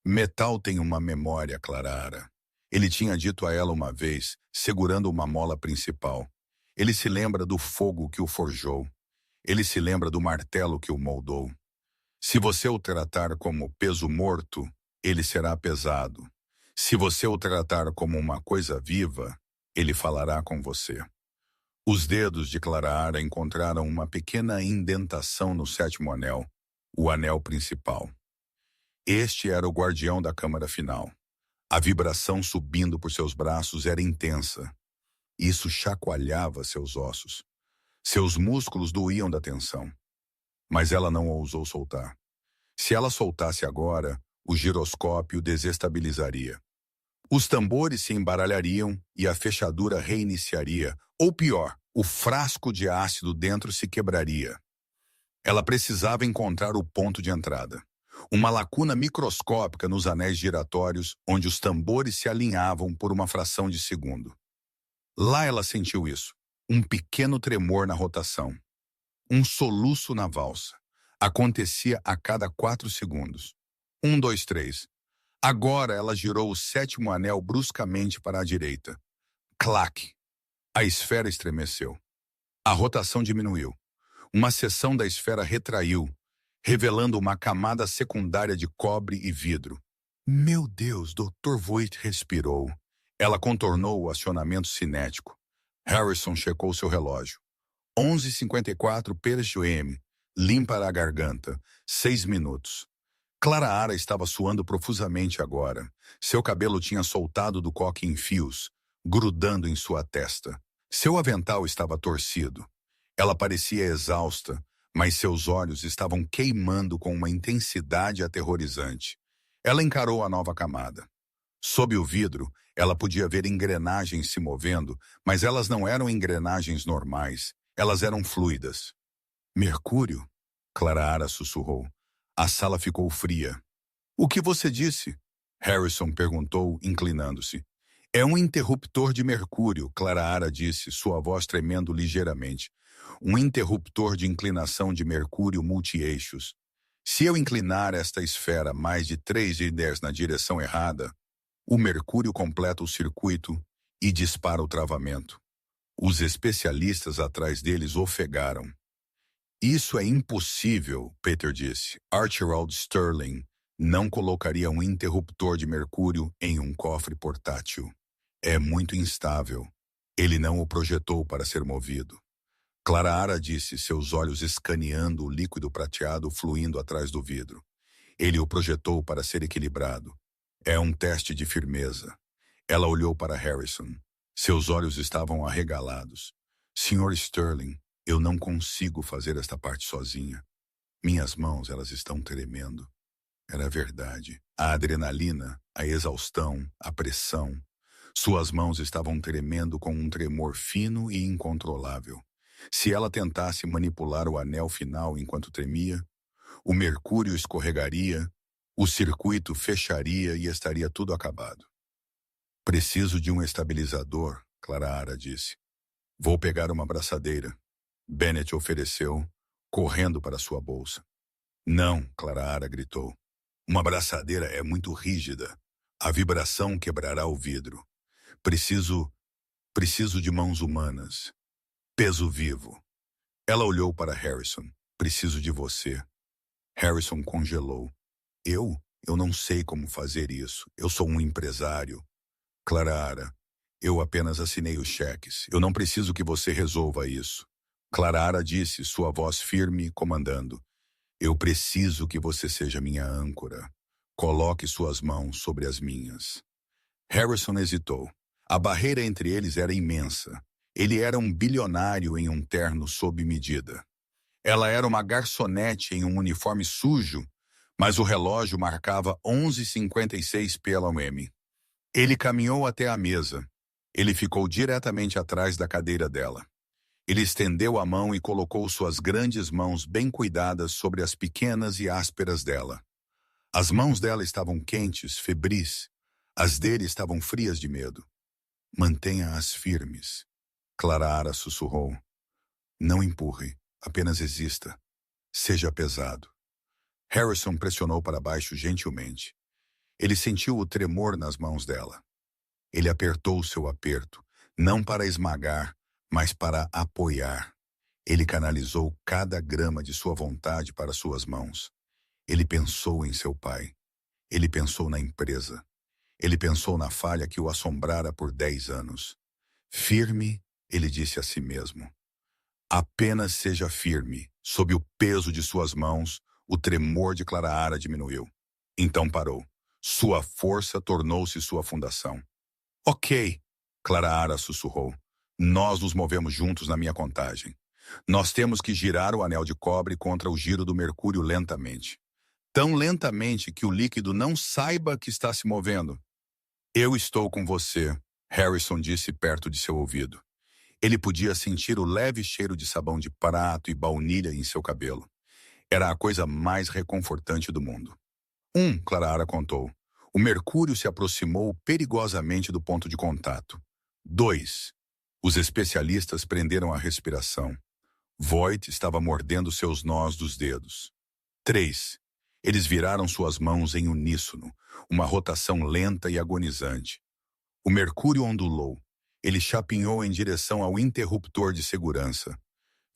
Metal tem uma memória, Clara. Ele tinha dito a ela uma vez, segurando uma mola principal. Ele se lembra do fogo que o forjou. Ele se lembra do martelo que o moldou. Se você o tratar como peso morto, ele será pesado. Se você o tratar como uma coisa viva, ele falará com você. Os dedos de Clara encontraram uma pequena indentação no 7º anel, o anel principal. Este era o guardião da câmara final. A vibração subindo por seus braços era intensa. Isso chacoalhava seus ossos. Seus músculos doíam da tensão. Mas ela não ousou soltar. Se ela soltasse agora, o giroscópio desestabilizaria. Os tambores se embaralhariam e a fechadura reiniciaria, ou pior, o frasco de ácido dentro se quebraria. Ela precisava encontrar o ponto de entrada. Uma lacuna microscópica nos anéis giratórios onde os tambores se alinhavam por uma fração de segundo. Lá ela sentiu isso, um pequeno tremor na rotação. Um soluço na valsa. Acontecia a cada 4 segundos. 1, 2, 3. Agora ela girou o 7º anel bruscamente para a direita. Clac! A esfera estremeceu. A rotação diminuiu. Uma seção da esfera retraiu, revelando uma camada secundária de cobre e vidro. Meu Deus, Dr. Voigt respirou. Ela contornou o acionamento cinético. Harrison checou seu relógio. 11h54 PM. Limpa a garganta. 6 minutos. Clara estava suando profusamente agora. Seu cabelo tinha soltado do coque em fios, grudando em sua testa. Seu avental estava torcido. Ela parecia exausta, mas seus olhos estavam queimando com uma intensidade aterrorizante. Ela encarou a nova camada. Sob o vidro, ela podia ver engrenagens se movendo, mas elas não eram engrenagens normais. Elas eram fluidas. Mercúrio? Clara sussurrou. A sala ficou fria. O que você disse? Harrison perguntou, inclinando-se. É um interruptor de mercúrio, Clara disse, sua voz tremendo ligeiramente. Um interruptor de inclinação de mercúrio multi-eixos. Se eu inclinar esta esfera mais de 3 na direção errada, o mercúrio completa o circuito e dispara o travamento. Os especialistas atrás deles ofegaram. Isso é impossível, Peter disse. Archibald Sterling não colocaria um interruptor de mercúrio em um cofre portátil. É muito instável. Ele não o projetou para ser movido. Clara disse, seus olhos escaneando o líquido prateado fluindo atrás do vidro. Ele o projetou para ser equilibrado. É um teste de firmeza. Ela olhou para Harrison. Seus olhos estavam arregalados. Sr. Sterling, eu não consigo fazer esta parte sozinha. Minhas mãos, elas estão tremendo. Era verdade. A adrenalina, a exaustão, a pressão. Suas mãos estavam tremendo com um tremor fino e incontrolável. Se ela tentasse manipular o anel final enquanto tremia, O mercúrio escorregaria, o circuito fecharia e estaria tudo acabado. Preciso de um estabilizador, Clara disse. Vou pegar uma braçadeira. Bennett ofereceu, correndo para sua bolsa. Não, Clara gritou. Uma braçadeira é muito rígida. A vibração quebrará o vidro. Preciso de mãos humanas. Peso vivo. Ela olhou para Harrison. Preciso de você. Harrison congelou. Eu não sei como fazer isso. Eu sou um empresário. Clara, eu apenas assinei os cheques. Eu não preciso que você resolva isso. Clara disse, sua voz firme, comandando. Eu preciso que você seja minha âncora. Coloque suas mãos sobre as minhas. Harrison hesitou. A barreira entre eles era imensa. Ele era um bilionário em um terno sob medida. Ela era uma garçonete em um uniforme sujo, mas o relógio marcava 11h56 p.m. Ele caminhou até a mesa. Ele ficou diretamente atrás da cadeira dela. Ele estendeu a mão e colocou suas grandes mãos bem cuidadas sobre as pequenas e ásperas dela. As mãos dela estavam quentes, febris. As dele estavam frias de medo. Mantenha-as firmes. Clara sussurrou. Não empurre, apenas exista. Seja pesado. Harrison pressionou para baixo gentilmente. Ele sentiu o tremor nas mãos dela. Ele apertou seu aperto, não para esmagar, mas para apoiar. Ele canalizou cada grama de sua vontade para suas mãos. Ele pensou em seu pai. Ele pensou na empresa. Ele pensou na falha que o assombrara por 10 anos. Firme, ele disse a si mesmo. Apenas seja firme. Sob o peso de suas mãos, o tremor de Clara diminuiu. Então parou. Sua força tornou-se sua fundação. Ok, Clara sussurrou. Nós nos movemos juntos na minha contagem. Nós temos que girar o anel de cobre contra o giro do mercúrio lentamente. Tão lentamente que o líquido não saiba que está se movendo. Eu estou com você, Harrison disse perto de seu ouvido. Ele podia sentir o leve cheiro de sabão de prato e baunilha em seu cabelo. Era a coisa mais reconfortante do mundo. Clara contou. O mercúrio se aproximou perigosamente do ponto de contato. 2. Os especialistas prenderam a respiração. Voight estava mordendo seus nós dos dedos. 3. Eles viraram suas mãos em uníssono, uma rotação lenta e agonizante. O mercúrio ondulou. Ele chapinhou em direção ao interruptor de segurança.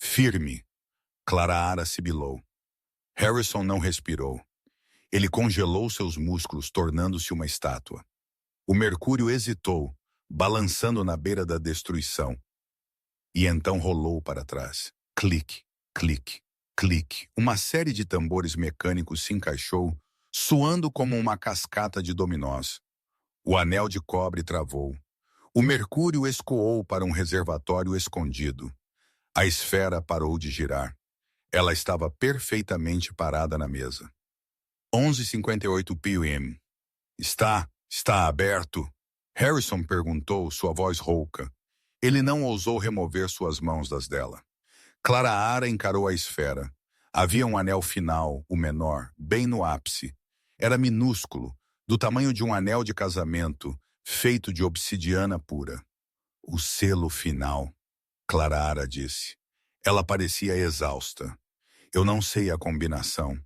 Firme. Clara sibilou. Harrison não respirou. Ele congelou seus músculos, tornando-se uma estátua. O mercúrio hesitou, balançando na beira da destruição. E então rolou para trás. Clique, clique, clique. Uma série de tambores mecânicos se encaixou, soando como uma cascata de dominós. O anel de cobre travou. O mercúrio escoou para um reservatório escondido. A esfera parou de girar. Ela estava perfeitamente parada na mesa. 11h58 p.m. Está aberto? Harrison perguntou, sua voz rouca. Ele não ousou remover suas mãos das dela. Clara encarou a esfera. Havia um anel final, o menor, bem no ápice. Era minúsculo, do tamanho de um anel de casamento, feito de obsidiana pura. O selo final, Clara disse. Ela parecia exausta. Eu não sei a combinação.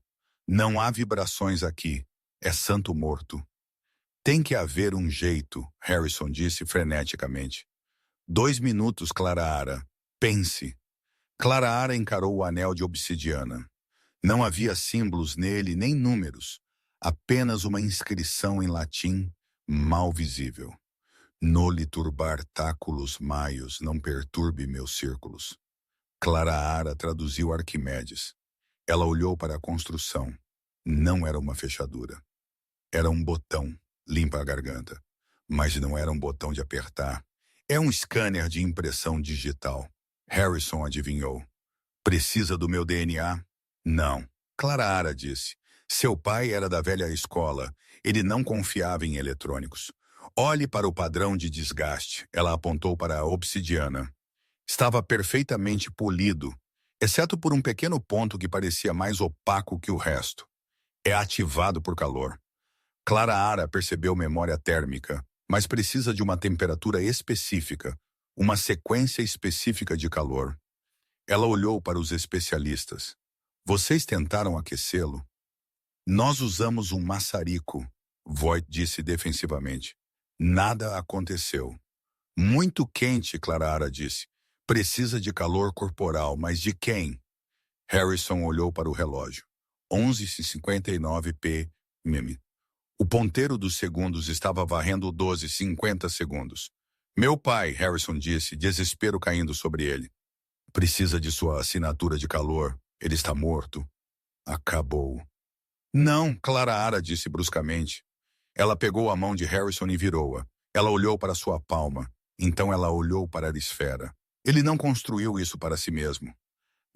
Não há vibrações aqui. É santo morto. Tem que haver um jeito, Harrison disse freneticamente. 2 minutos, Clara. Pense. Clara encarou o anel de obsidiana. Não havia símbolos nele nem números. Apenas uma inscrição em latim, mal visível. Noli turbar taculos maios, não perturbe meus círculos. Clara traduziu Arquimedes. Ela olhou para a construção. Não era uma fechadura. Era um botão, limpa a garganta. Mas não era um botão de apertar. É um scanner de impressão digital. Harrison adivinhou. Precisa do meu DNA? Não. Clara disse. Seu pai era da velha escola. Ele não confiava em eletrônicos. Olhe para o padrão de desgaste. Ela apontou para a obsidiana. Estava perfeitamente polido, exceto por um pequeno ponto que parecia mais opaco que o resto. É ativado por calor. Clara Ara percebeu memória térmica, mas precisa de uma temperatura específica, uma sequência específica de calor. Ela olhou para os especialistas. Vocês tentaram aquecê-lo? Nós usamos um maçarico, Voight disse defensivamente. Nada aconteceu. Muito quente, Clara Ara disse. Precisa de calor corporal, mas de quem? Harrison olhou para o relógio. 11h59 p.m. O ponteiro dos segundos estava varrendo 12:50 segundos. Meu pai, Harrison disse, desespero caindo sobre ele. Precisa de sua assinatura de calor. Ele está morto. Acabou. Não, Clara Ara disse bruscamente. Ela pegou a mão de Harrison e virou-a. Ela olhou para sua palma. Então ela olhou para a esfera. Ele não construiu isso para si mesmo.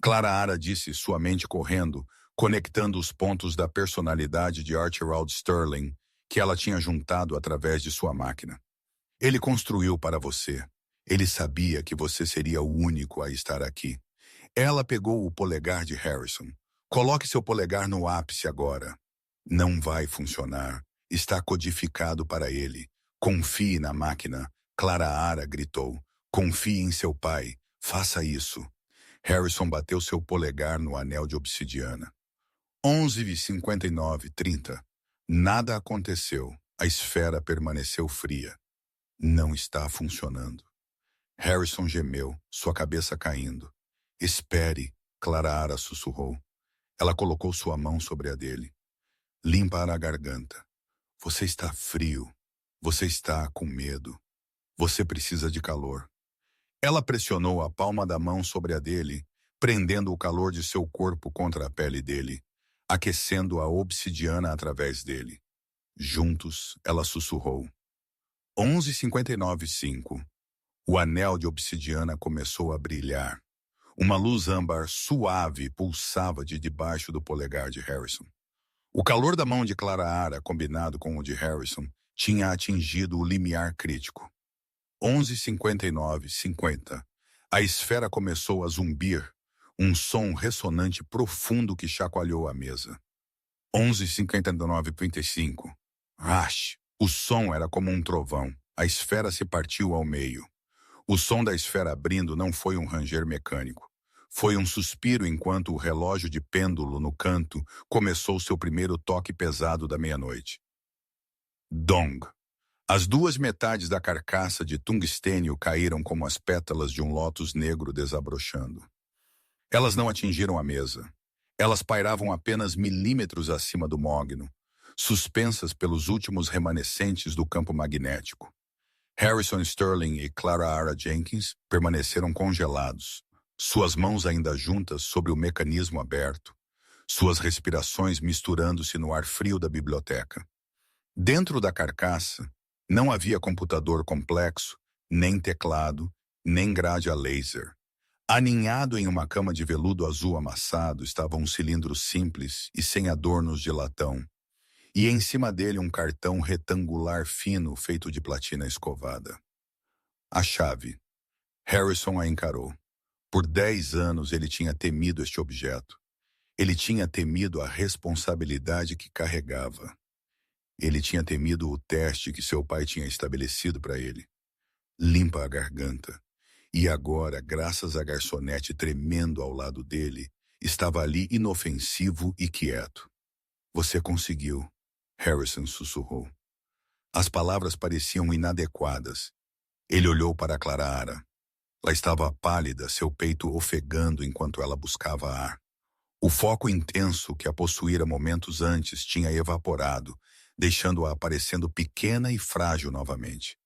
Clara Ara disse, sua mente correndo, conectando os pontos da personalidade de Archibald Sterling, que ela tinha juntado através de sua máquina. Ele construiu para você. Ele sabia que você seria o único a estar aqui. Ela pegou o polegar de Harrison. Coloque seu polegar no ápice agora. Não vai funcionar. Está codificado para ele. Confie na máquina. Clara Ara gritou. Confie em seu pai. Faça isso. Harrison bateu seu polegar no anel de obsidiana. 11h59:30. Nada aconteceu. A esfera permaneceu fria. Não está funcionando. Harrison gemeu, sua cabeça caindo. Espere, Clara Ara sussurrou. Ela colocou sua mão sobre a dele. Limpa a garganta. Você está frio. Você está com medo. Você precisa de calor. Ela pressionou a palma da mão sobre a dele, prendendo o calor de seu corpo contra a pele dele, aquecendo a obsidiana através dele. Juntos, ela sussurrou. 11h59:05. O anel de obsidiana começou a brilhar. Uma luz âmbar suave pulsava de debaixo do polegar de Harrison. O calor da mão de Clara Ara, combinado com o de Harrison, tinha atingido o limiar crítico. 11h59:50. A esfera começou a zumbir, um som ressonante profundo que chacoalhou a mesa. 11h59:35. Rash! O som era como um trovão. A esfera se partiu ao meio. O som da esfera abrindo não foi um ranger mecânico. Foi um suspiro enquanto o relógio de pêndulo no canto começou seu primeiro toque pesado da meia-noite. Dong! As duas metades da carcaça de tungstênio caíram como as pétalas de um lótus negro desabrochando. Elas não atingiram a mesa. Elas pairavam apenas milímetros acima do mogno, suspensas pelos últimos remanescentes do campo magnético. Harrison Sterling e Clara Ara Jenkins permaneceram congelados, suas mãos ainda juntas sobre o mecanismo aberto, suas respirações misturando-se no ar frio da biblioteca. Dentro da carcaça, não havia computador complexo, nem teclado, nem grade a laser. Aninhado em uma cama de veludo azul amassado estava um cilindro simples e sem adornos de latão, e em cima dele um cartão retangular fino feito de platina escovada. A chave. Harrison a encarou. Por 10 anos ele tinha temido este objeto. Ele tinha temido a responsabilidade que carregava. Ele tinha temido o teste que seu pai tinha estabelecido para ele. Limpa a garganta. E agora, graças à garçonete tremendo ao lado dele, estava ali inofensivo e quieto. Você conseguiu, Harrison sussurrou. As palavras pareciam inadequadas. Ele olhou para Clara Ara. Ela estava pálida, seu peito ofegando enquanto ela buscava ar. O foco intenso que a possuíra momentos antes tinha evaporado, deixando-a parecendo pequena e frágil novamente.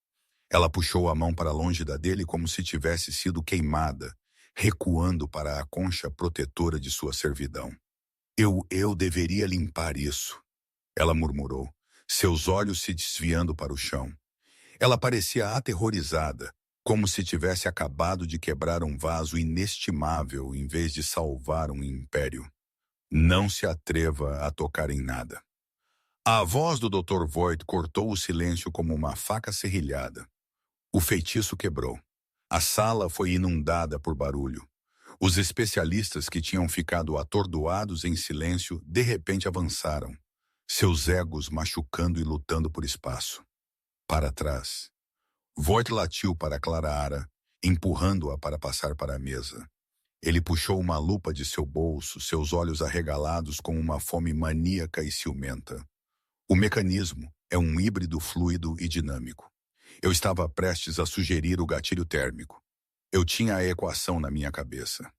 Ela puxou a mão para longe da dele como se tivesse sido queimada, recuando para a concha protetora de sua servidão. Eu deveria limpar isso, ela murmurou, seus olhos se desviando para o chão. Ela parecia aterrorizada, como se tivesse acabado de quebrar um vaso inestimável em vez de salvar um império. Não se atreva a tocar em nada. A voz do Dr. Voight cortou o silêncio como uma faca serrilhada. O feitiço quebrou. A sala foi inundada por barulho. Os especialistas que tinham ficado atordoados em silêncio de repente avançaram, seus egos machucando e lutando por espaço. Para trás. Voight latiu para Clara, empurrando-a para passar para a mesa. Ele puxou uma lupa de seu bolso, seus olhos arregalados com uma fome maníaca e ciumenta. O mecanismo é um híbrido fluido e dinâmico. Eu estava prestes a sugerir o gatilho térmico. Eu tinha a equação na minha cabeça.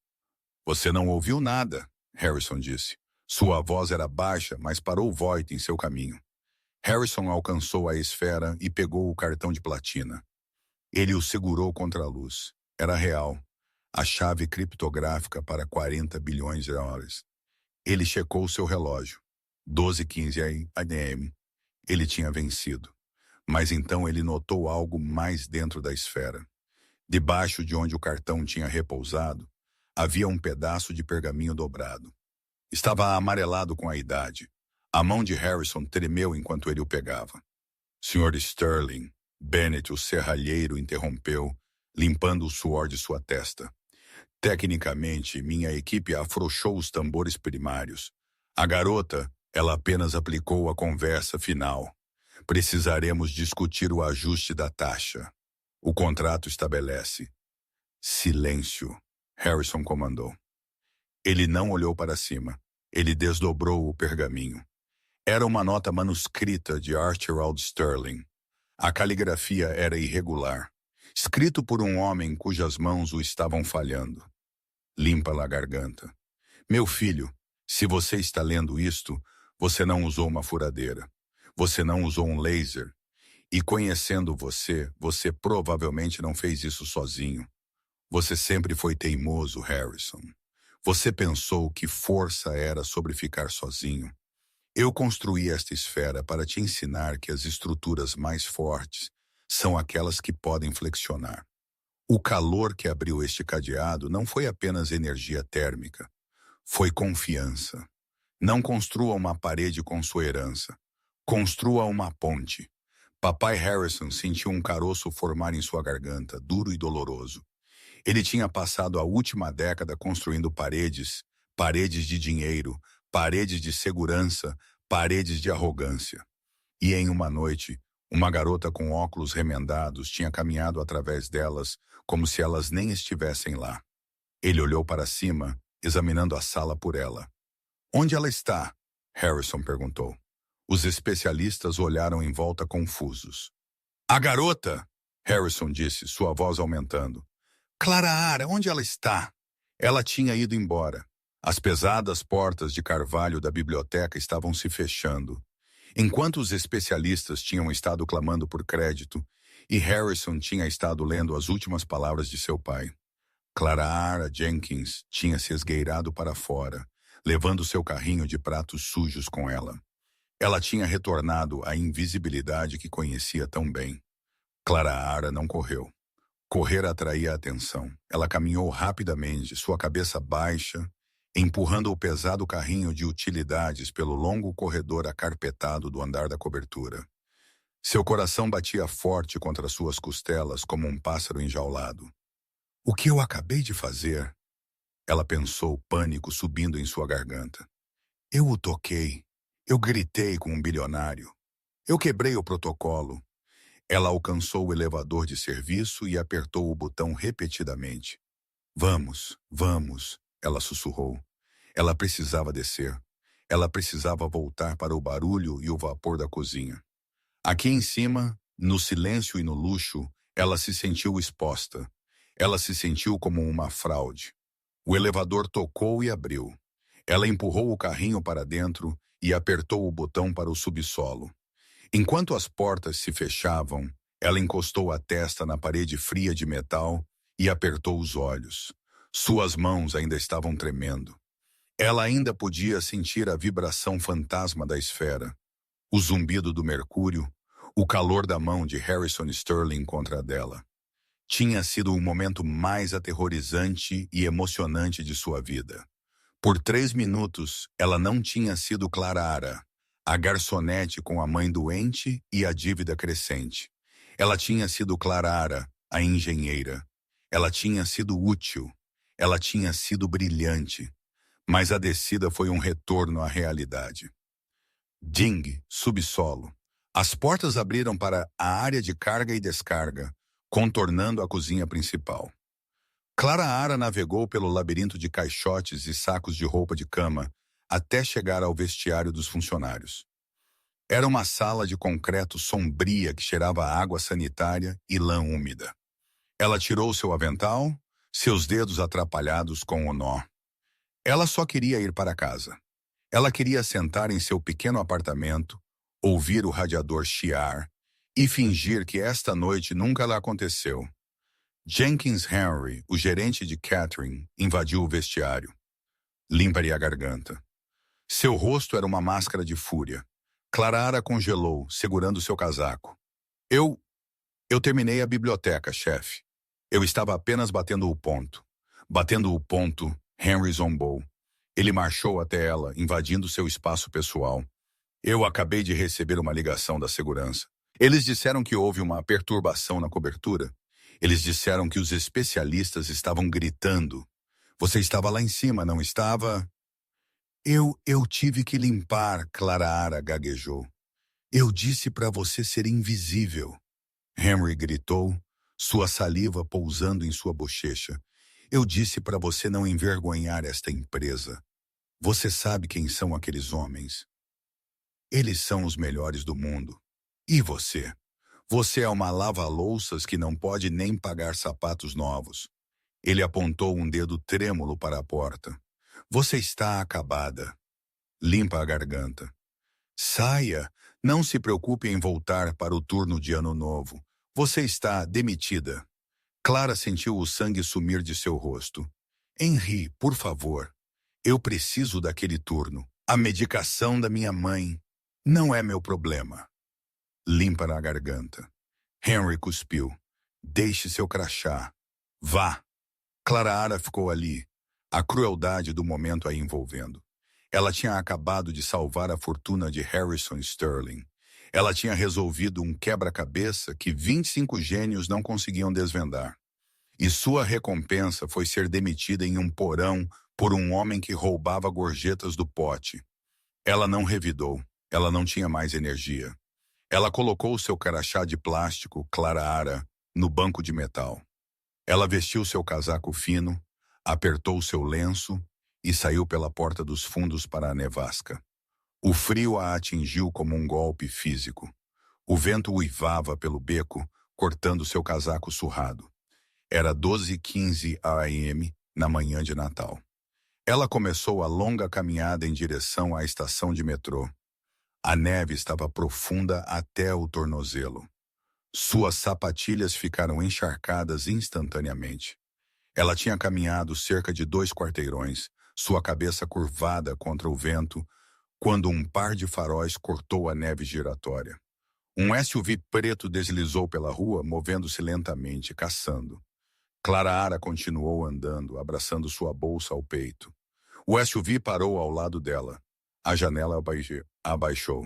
Você não ouviu nada, Harrison disse. Sua voz era baixa, mas parou Voight em seu caminho. Harrison alcançou a esfera e pegou o cartão de platina. Ele o segurou contra a luz. Era real. A chave criptográfica para 40 bilhões de dólares. Ele checou seu relógio. 12h15 AM. Ele tinha vencido. Mas então ele notou algo mais dentro da esfera. Debaixo de onde o cartão tinha repousado, havia um pedaço de pergaminho dobrado. Estava amarelado com a idade. A mão de Harrison tremeu enquanto ele o pegava. Sr. Sterling, Bennett, o serralheiro, interrompeu, limpando o suor de sua testa. Tecnicamente, minha equipe afrouxou os tambores primários. A garota, ela apenas aplicou a conversa final. Precisaremos discutir o ajuste da taxa. O contrato estabelece. Silêncio, Harrison comandou. Ele não olhou para cima. Ele desdobrou o pergaminho. Era uma nota manuscrita de Archibald Sterling. A caligrafia era irregular, escrito por um homem cujas mãos o estavam falhando. Limpa-lhe a garganta. Meu filho, se você está lendo isto, você não usou uma furadeira. Você não usou um laser. E conhecendo você, você provavelmente não fez isso sozinho. Você sempre foi teimoso, Harrison. Você pensou que força era sobre ficar sozinho. Eu construí esta esfera para te ensinar que as estruturas mais fortes são aquelas que podem flexionar. O calor que abriu este cadeado não foi apenas energia térmica, foi confiança. Não construa uma parede com sua herança. Construa uma ponte. Papai Harrison sentiu um caroço formar em sua garganta, duro e doloroso. Ele tinha passado a última década construindo paredes, paredes de dinheiro, paredes de segurança, paredes de arrogância. E em uma noite, uma garota com óculos remendados tinha caminhado através delas como se elas nem estivessem lá. Ele olhou para cima, examinando a sala por ela. Onde ela está? Harrison perguntou. Os especialistas olharam em volta confusos. A garota! Harrison disse, sua voz aumentando. Clara, onde ela está? Ela tinha ido embora. As pesadas portas de carvalho da biblioteca estavam se fechando. Enquanto os especialistas tinham estado clamando por crédito, e Harrison tinha estado lendo as últimas palavras de seu pai. Clara Jenkins tinha se esgueirado para fora, levando seu carrinho de pratos sujos com ela. Ela tinha retornado à invisibilidade que conhecia tão bem. Clara não correu. Correr atraía a atenção. Ela caminhou rapidamente, sua cabeça baixa, empurrando o pesado carrinho de utilidades pelo longo corredor acarpetado do andar da cobertura. Seu coração batia forte contra suas costelas como um pássaro enjaulado. O que eu acabei de fazer? Ela pensou, pânico subindo em sua garganta. Eu o toquei. Eu gritei com um bilionário. Eu quebrei o protocolo. Ela alcançou o elevador de serviço e apertou o botão repetidamente. Vamos, vamos, ela sussurrou. Ela precisava descer. Ela precisava voltar para o barulho e o vapor da cozinha. Aqui em cima, no silêncio e no luxo, ela se sentiu exposta. Ela se sentiu como uma fraude. O elevador tocou e abriu. Ela empurrou o carrinho para dentro e apertou o botão para o subsolo. Enquanto as portas se fechavam, ela encostou a testa na parede fria de metal e apertou os olhos. Suas mãos ainda estavam tremendo. Ela ainda podia sentir a vibração fantasma da esfera, o zumbido do mercúrio, o calor da mão de Harrison Sterling contra a dela. Tinha sido o momento mais aterrorizante e emocionante de sua vida. Por 3 minutos, ela não tinha sido Clara, a garçonete com a mãe doente e a dívida crescente. Ela tinha sido Clara, a engenheira. Ela tinha sido útil. Ela tinha sido brilhante, mas a descida foi um retorno à realidade. Ding, subsolo. As portas abriram para a área de carga e descarga, contornando a cozinha principal. Clara Ara navegou pelo labirinto de caixotes e sacos de roupa de cama até chegar ao vestiário dos funcionários. Era uma sala de concreto sombria que cheirava a água sanitária e lã úmida. Ela tirou seu avental, seus dedos atrapalhados com o nó. Ela só queria ir para casa. Ela queria sentar em seu pequeno apartamento, ouvir o radiador chiar e fingir que esta noite nunca lhe aconteceu. Jenkins Henry, o gerente de catering, invadiu o vestiário. Limpa-lhe a garganta. Seu rosto era uma máscara de fúria. Clara Ara congelou, segurando seu casaco. Eu terminei a biblioteca, chefe. Eu estava apenas batendo o ponto. Batendo o ponto, Henry zombou. Ele marchou até ela, invadindo seu espaço pessoal. Eu acabei de receber uma ligação da segurança. Eles disseram que houve uma perturbação na cobertura. Eles disseram que os especialistas estavam gritando. Você estava lá em cima, não estava? Eu tive que limpar, Clara Ara gaguejou. Eu disse para você ser invisível. Henry gritou, sua saliva pousando em sua bochecha. Eu disse para você não envergonhar esta empresa. Você sabe quem são aqueles homens? Eles são os melhores do mundo. E você? Você é uma lava-louças que não pode nem pagar sapatos novos. Ele apontou um dedo trêmulo para a porta. Você está acabada. Limpa a garganta. Saia. Não se preocupe em voltar para o turno de ano novo. Você está demitida. Clara sentiu o sangue sumir de seu rosto. Henry, por favor. Eu preciso daquele turno. A medicação da minha mãe não é meu problema. Limpa a garganta. Henry cuspiu. Deixe seu crachá. Vá. Clara Ara ficou ali, a crueldade do momento a envolvendo. Ela tinha acabado de salvar a fortuna de Harrison Sterling. Ela tinha resolvido um quebra-cabeça que 25 gênios não conseguiam desvendar. E sua recompensa foi ser demitida em um porão por um homem que roubava gorjetas do pote. Ela não revidou. Ela não tinha mais energia. Ela colocou seu crachá de plástico, Clara Ara, no banco de metal. Ela vestiu seu casaco fino, apertou seu lenço e saiu pela porta dos fundos para a nevasca. O frio a atingiu como um golpe físico. O vento uivava pelo beco, cortando seu casaco surrado. Era 12h15 AM na manhã de Natal. Ela começou a longa caminhada em direção à estação de metrô. A neve estava profunda até o tornozelo. Suas sapatilhas ficaram encharcadas instantaneamente. Ela tinha caminhado cerca de 2 quarteirões, sua cabeça curvada contra o vento, quando um par de faróis cortou a neve giratória. Um SUV preto deslizou pela rua, movendo-se lentamente, caçando. Clara Ara continuou andando, abraçando sua bolsa ao peito. O SUV parou ao lado dela. A janela abaixou.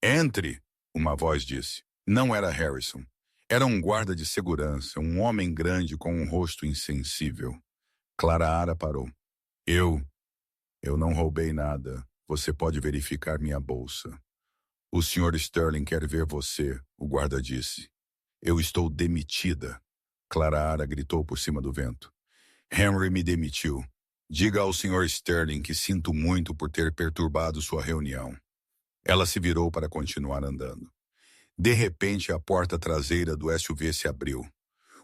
Entre, uma voz disse. Não era Harrison. Era um guarda de segurança, um homem grande com um rosto insensível. Clara Ara parou. Eu não roubei nada. Você pode verificar minha bolsa. O Sr. Sterling quer ver você, o guarda disse. Eu estou demitida. Clara Ara gritou por cima do vento. Henry me demitiu. Diga ao Sr. Sterling que sinto muito por ter perturbado sua reunião. Ela se virou para continuar andando. De repente, a porta traseira do SUV se abriu.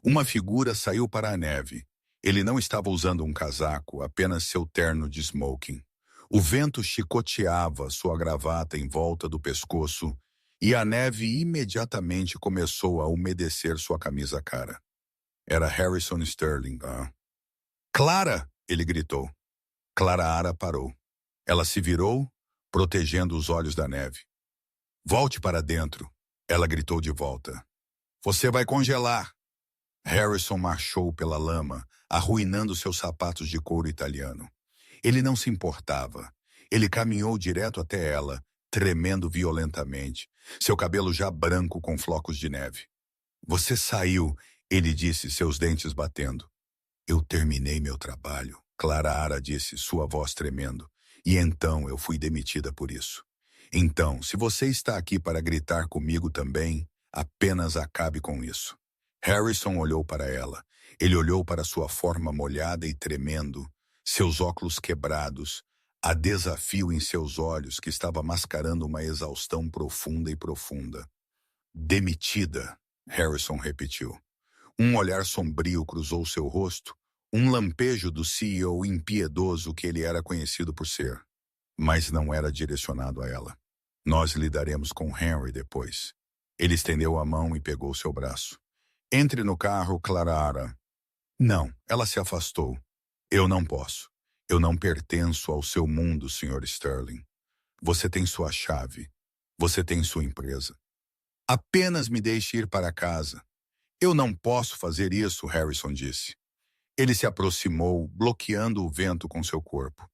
Uma figura saiu para a neve. Ele não estava usando um casaco, apenas seu terno de smoking. O vento chicoteava sua gravata em volta do pescoço e a neve imediatamente começou a umedecer sua camisa cara. Era Harrison Sterling. Clara! Ele gritou. Clara Ara parou. Ela se virou, protegendo os olhos da neve. Volte para dentro. Ela gritou de volta. Você vai congelar. Harrison marchou pela lama, arruinando seus sapatos de couro italiano. Ele não se importava. Ele caminhou direto até ela, tremendo violentamente, seu cabelo já branco com flocos de neve. Você saiu, ele disse, seus dentes batendo. Eu terminei meu trabalho, Clara disse, sua voz tremendo. E então eu fui demitida por isso. Então, se você está aqui para gritar comigo também, apenas acabe com isso. Harrison olhou para ela. Ele olhou para sua forma molhada e tremendo, seus óculos quebrados, há desafio em seus olhos que estava mascarando uma exaustão profunda e profunda. Demitida, Harrison repetiu. Um olhar sombrio cruzou seu rosto, um lampejo do CEO impiedoso que ele era conhecido por ser. Mas não era direcionado a ela. Nós lidaremos com Henry depois. Ele estendeu a mão e pegou seu braço. Entre no carro, Clara. Não, ela se afastou. Eu não posso. Eu não pertenço ao seu mundo, Sr. Sterling. Você tem sua chave. Você tem sua empresa. Apenas me deixe ir para casa. Eu não posso fazer isso, Harrison disse. Ele se aproximou, bloqueando o vento com seu corpo.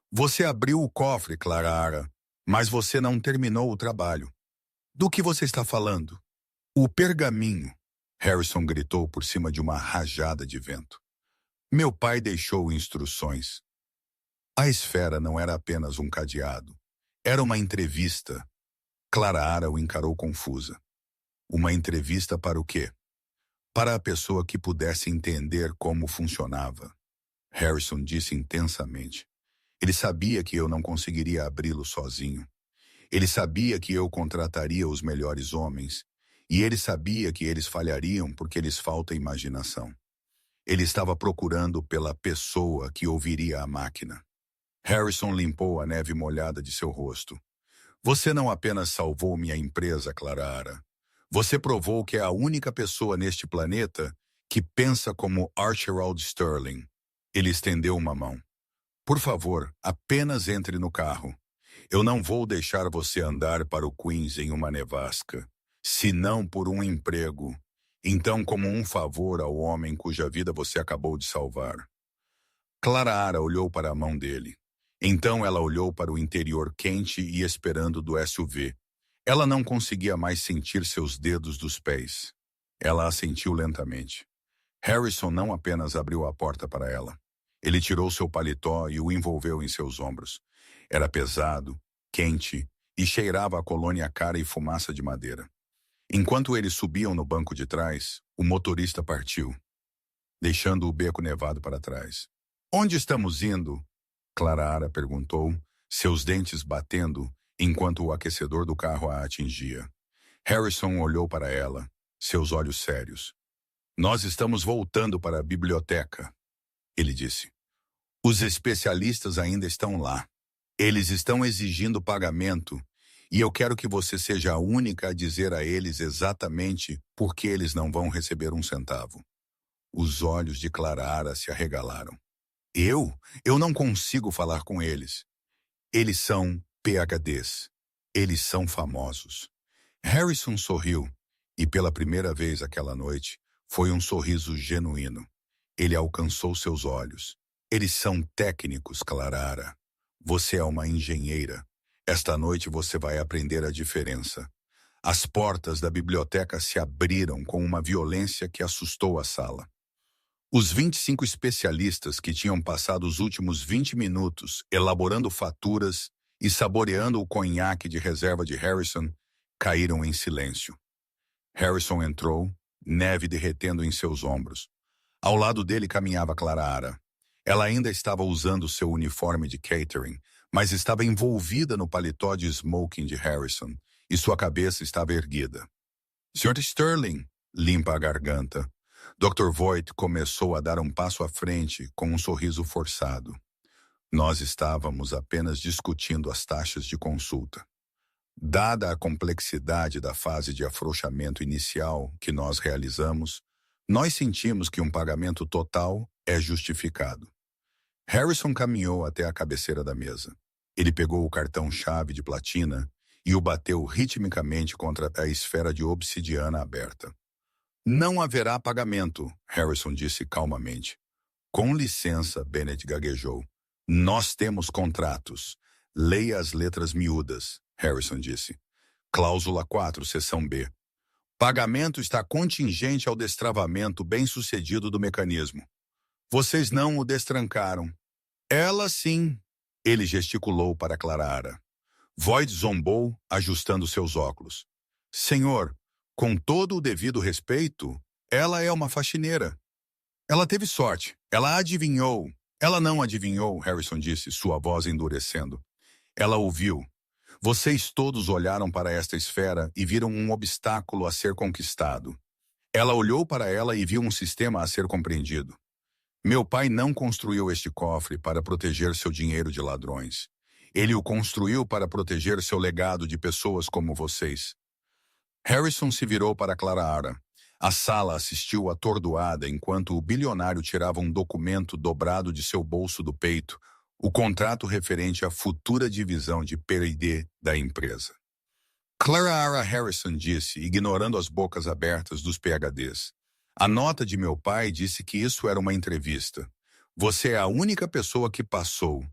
Você abriu o cofre, Clara, mas você não terminou o trabalho. Do que você está falando? O pergaminho, Harrison gritou por cima de uma rajada de vento. Meu pai deixou instruções. A esfera não era apenas um cadeado. Era uma entrevista. Clara o encarou confusa. Uma entrevista para o quê? Para a pessoa que pudesse entender como funcionava. Harrison disse intensamente. Ele sabia que eu não conseguiria abri-lo sozinho. Ele sabia que eu contrataria os melhores homens. E ele sabia que eles falhariam porque lhes falta imaginação. Ele estava procurando pela pessoa que ouviria a máquina. Harrison limpou a neve molhada de seu rosto. Você não apenas salvou minha empresa, Clara. Você provou que é a única pessoa neste planeta que pensa como Archibald Sterling. Ele estendeu uma mão. Por favor, apenas entre no carro. Eu não vou deixar você andar para o Queens em uma nevasca, senão por um emprego. Então, como um favor ao homem cuja vida você acabou de salvar. Clara olhou para a mão dele. Então ela olhou para o interior quente e esperando do SUV. Ela não conseguia mais sentir seus dedos dos pés. Ela assentiu lentamente. Harrison não apenas abriu a porta para ela. Ele tirou seu paletó e o envolveu em seus ombros. Era pesado, quente e cheirava a colônia cara e fumaça de madeira. Enquanto eles subiam no banco de trás, o motorista partiu, deixando o beco nevado para trás. Onde estamos indo? Clara perguntou, seus dentes batendo enquanto o aquecedor do carro a atingia. Harrison olhou para ela, seus olhos sérios. Nós estamos voltando para a biblioteca, ele disse. Os especialistas ainda estão lá. Eles estão exigindo pagamento e eu quero que você seja a única a dizer a eles exatamente por que eles não vão receber um centavo. Os olhos de Clara se arregalaram. Eu não consigo falar com eles. Eles são PhDs. Eles são famosos. Harrison sorriu, e pela primeira vez aquela noite, foi um sorriso genuíno. Ele alcançou seus olhos. Eles são técnicos, Clara. Você é uma engenheira. Esta noite você vai aprender a diferença. As portas da biblioteca se abriram com uma violência que assustou a sala. Os 25 especialistas que tinham passado os últimos 20 minutos elaborando faturas e saboreando o conhaque de reserva de Harrison caíram em silêncio. Harrison entrou, neve derretendo em seus ombros. Ao lado dele caminhava Clara. Ela ainda estava usando seu uniforme de catering, mas estava envolvida no paletó de smoking de Harrison, e sua cabeça estava erguida. Sr. Sterling, limpa a garganta. Dr. Voigt começou a dar um passo à frente com um sorriso forçado. Nós estávamos apenas discutindo as taxas de consulta. Dada a complexidade da fase de afrouxamento inicial que nós realizamos, nós sentimos que um pagamento total é justificado. Harrison caminhou até a cabeceira da mesa. Ele pegou o cartão-chave de platina e o bateu ritmicamente contra a esfera de obsidiana aberta. Não haverá pagamento, Harrison disse calmamente. Com licença, Bennett gaguejou. Nós temos contratos. Leia as letras miúdas, Harrison disse. Cláusula 4, seção B. Pagamento está contingente ao destravamento bem-sucedido do mecanismo. Vocês não o destrancaram. Ela sim. Ele gesticulou para Clara. Voight zombou, ajustando seus óculos. Senhor, com todo o devido respeito, ela é uma faxineira. Ela teve sorte. Ela adivinhou. Ela não adivinhou, Harrison disse, sua voz endurecendo. Ela ouviu. Vocês todos olharam para esta esfera e viram um obstáculo a ser conquistado. Ela olhou para ela e viu um sistema a ser compreendido. Meu pai não construiu este cofre para proteger seu dinheiro de ladrões. Ele o construiu para proteger seu legado de pessoas como vocês. Harrison se virou para Clara. A sala assistiu atordoada enquanto o bilionário tirava um documento dobrado de seu bolso do peito, o contrato referente à futura divisão de P&D da empresa. Clara Harrison disse, ignorando as bocas abertas dos PhDs. A nota de meu pai disse que isso era uma entrevista. Você é a única pessoa que passou.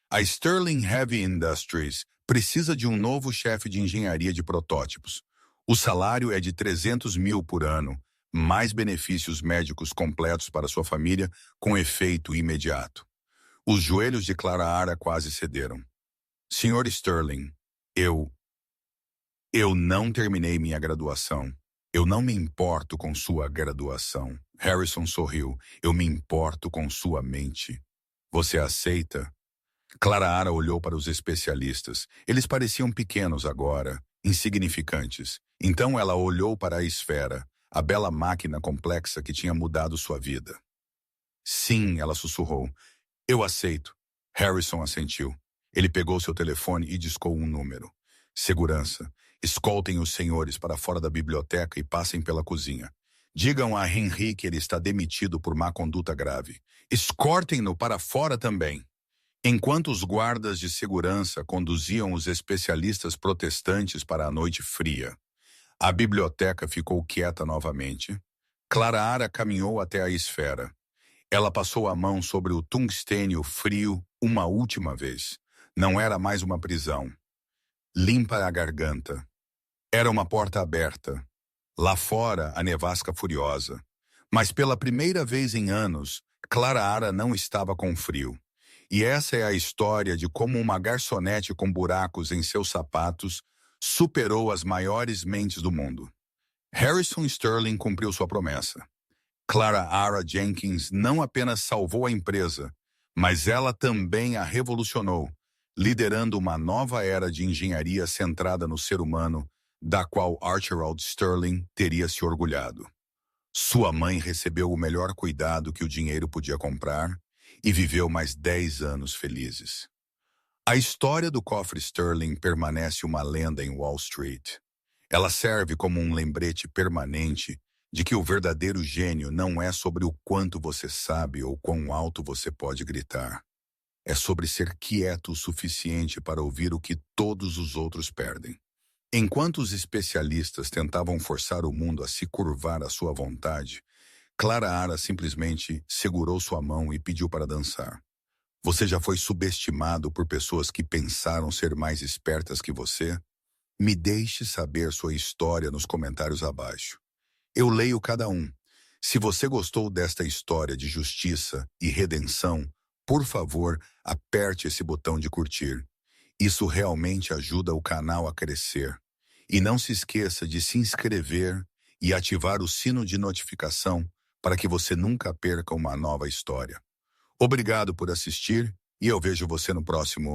A Sterling Heavy Industries precisa de um novo chefe de engenharia de protótipos. O salário é de 300 mil por ano, mais benefícios médicos completos para sua família, com efeito imediato. Os joelhos de Clara quase cederam. Sr. Sterling, eu não terminei minha graduação. Eu não me importo com sua graduação. Harrison sorriu. Eu me importo com sua mente. Você aceita? Clara olhou para os especialistas. Eles pareciam pequenos agora, insignificantes. Então ela olhou para a esfera, a bela máquina complexa que tinha mudado sua vida. Sim, ela sussurrou. Eu aceito. Harrison assentiu. Ele pegou seu telefone e discou um número. Segurança. Escoltem os senhores para fora da biblioteca e passem pela cozinha. Digam a Henry que ele está demitido por má conduta grave. Escortem-no para fora também. Enquanto os guardas de segurança conduziam os especialistas protestantes para a noite fria, a biblioteca ficou quieta novamente. Clara caminhou até a esfera. Ela passou a mão sobre o tungstênio frio uma última vez. Não era mais uma prisão. Limpa a garganta. Era uma porta aberta. Lá fora, a nevasca furiosa. Mas pela primeira vez em anos, Clara não estava com frio. E essa é a história de como uma garçonete com buracos em seus sapatos superou as maiores mentes do mundo. Harrison Sterling cumpriu sua promessa. Clara Jenkins não apenas salvou a empresa, mas ela também a revolucionou, liderando uma nova era de engenharia centrada no ser humano, da qual Archibald Sterling teria se orgulhado. Sua mãe recebeu o melhor cuidado que o dinheiro podia comprar e viveu mais 10 anos felizes. A história do cofre Sterling permanece uma lenda em Wall Street. Ela serve como um lembrete permanente de que o verdadeiro gênio não é sobre o quanto você sabe ou quão alto você pode gritar. É sobre ser quieto o suficiente para ouvir o que todos os outros perdem. Enquanto os especialistas tentavam forçar o mundo a se curvar à sua vontade, Clara simplesmente segurou sua mão e pediu para dançar. Você já foi subestimado por pessoas que pensaram ser mais espertas que você? Me deixe saber sua história nos comentários abaixo. Eu leio cada um. Se você gostou desta história de justiça e redenção, por favor, aperte esse botão de curtir. Isso realmente ajuda o canal a crescer. E não se esqueça de se inscrever e ativar o sino de notificação para que você nunca perca uma nova história. Obrigado por assistir e eu vejo você no próximo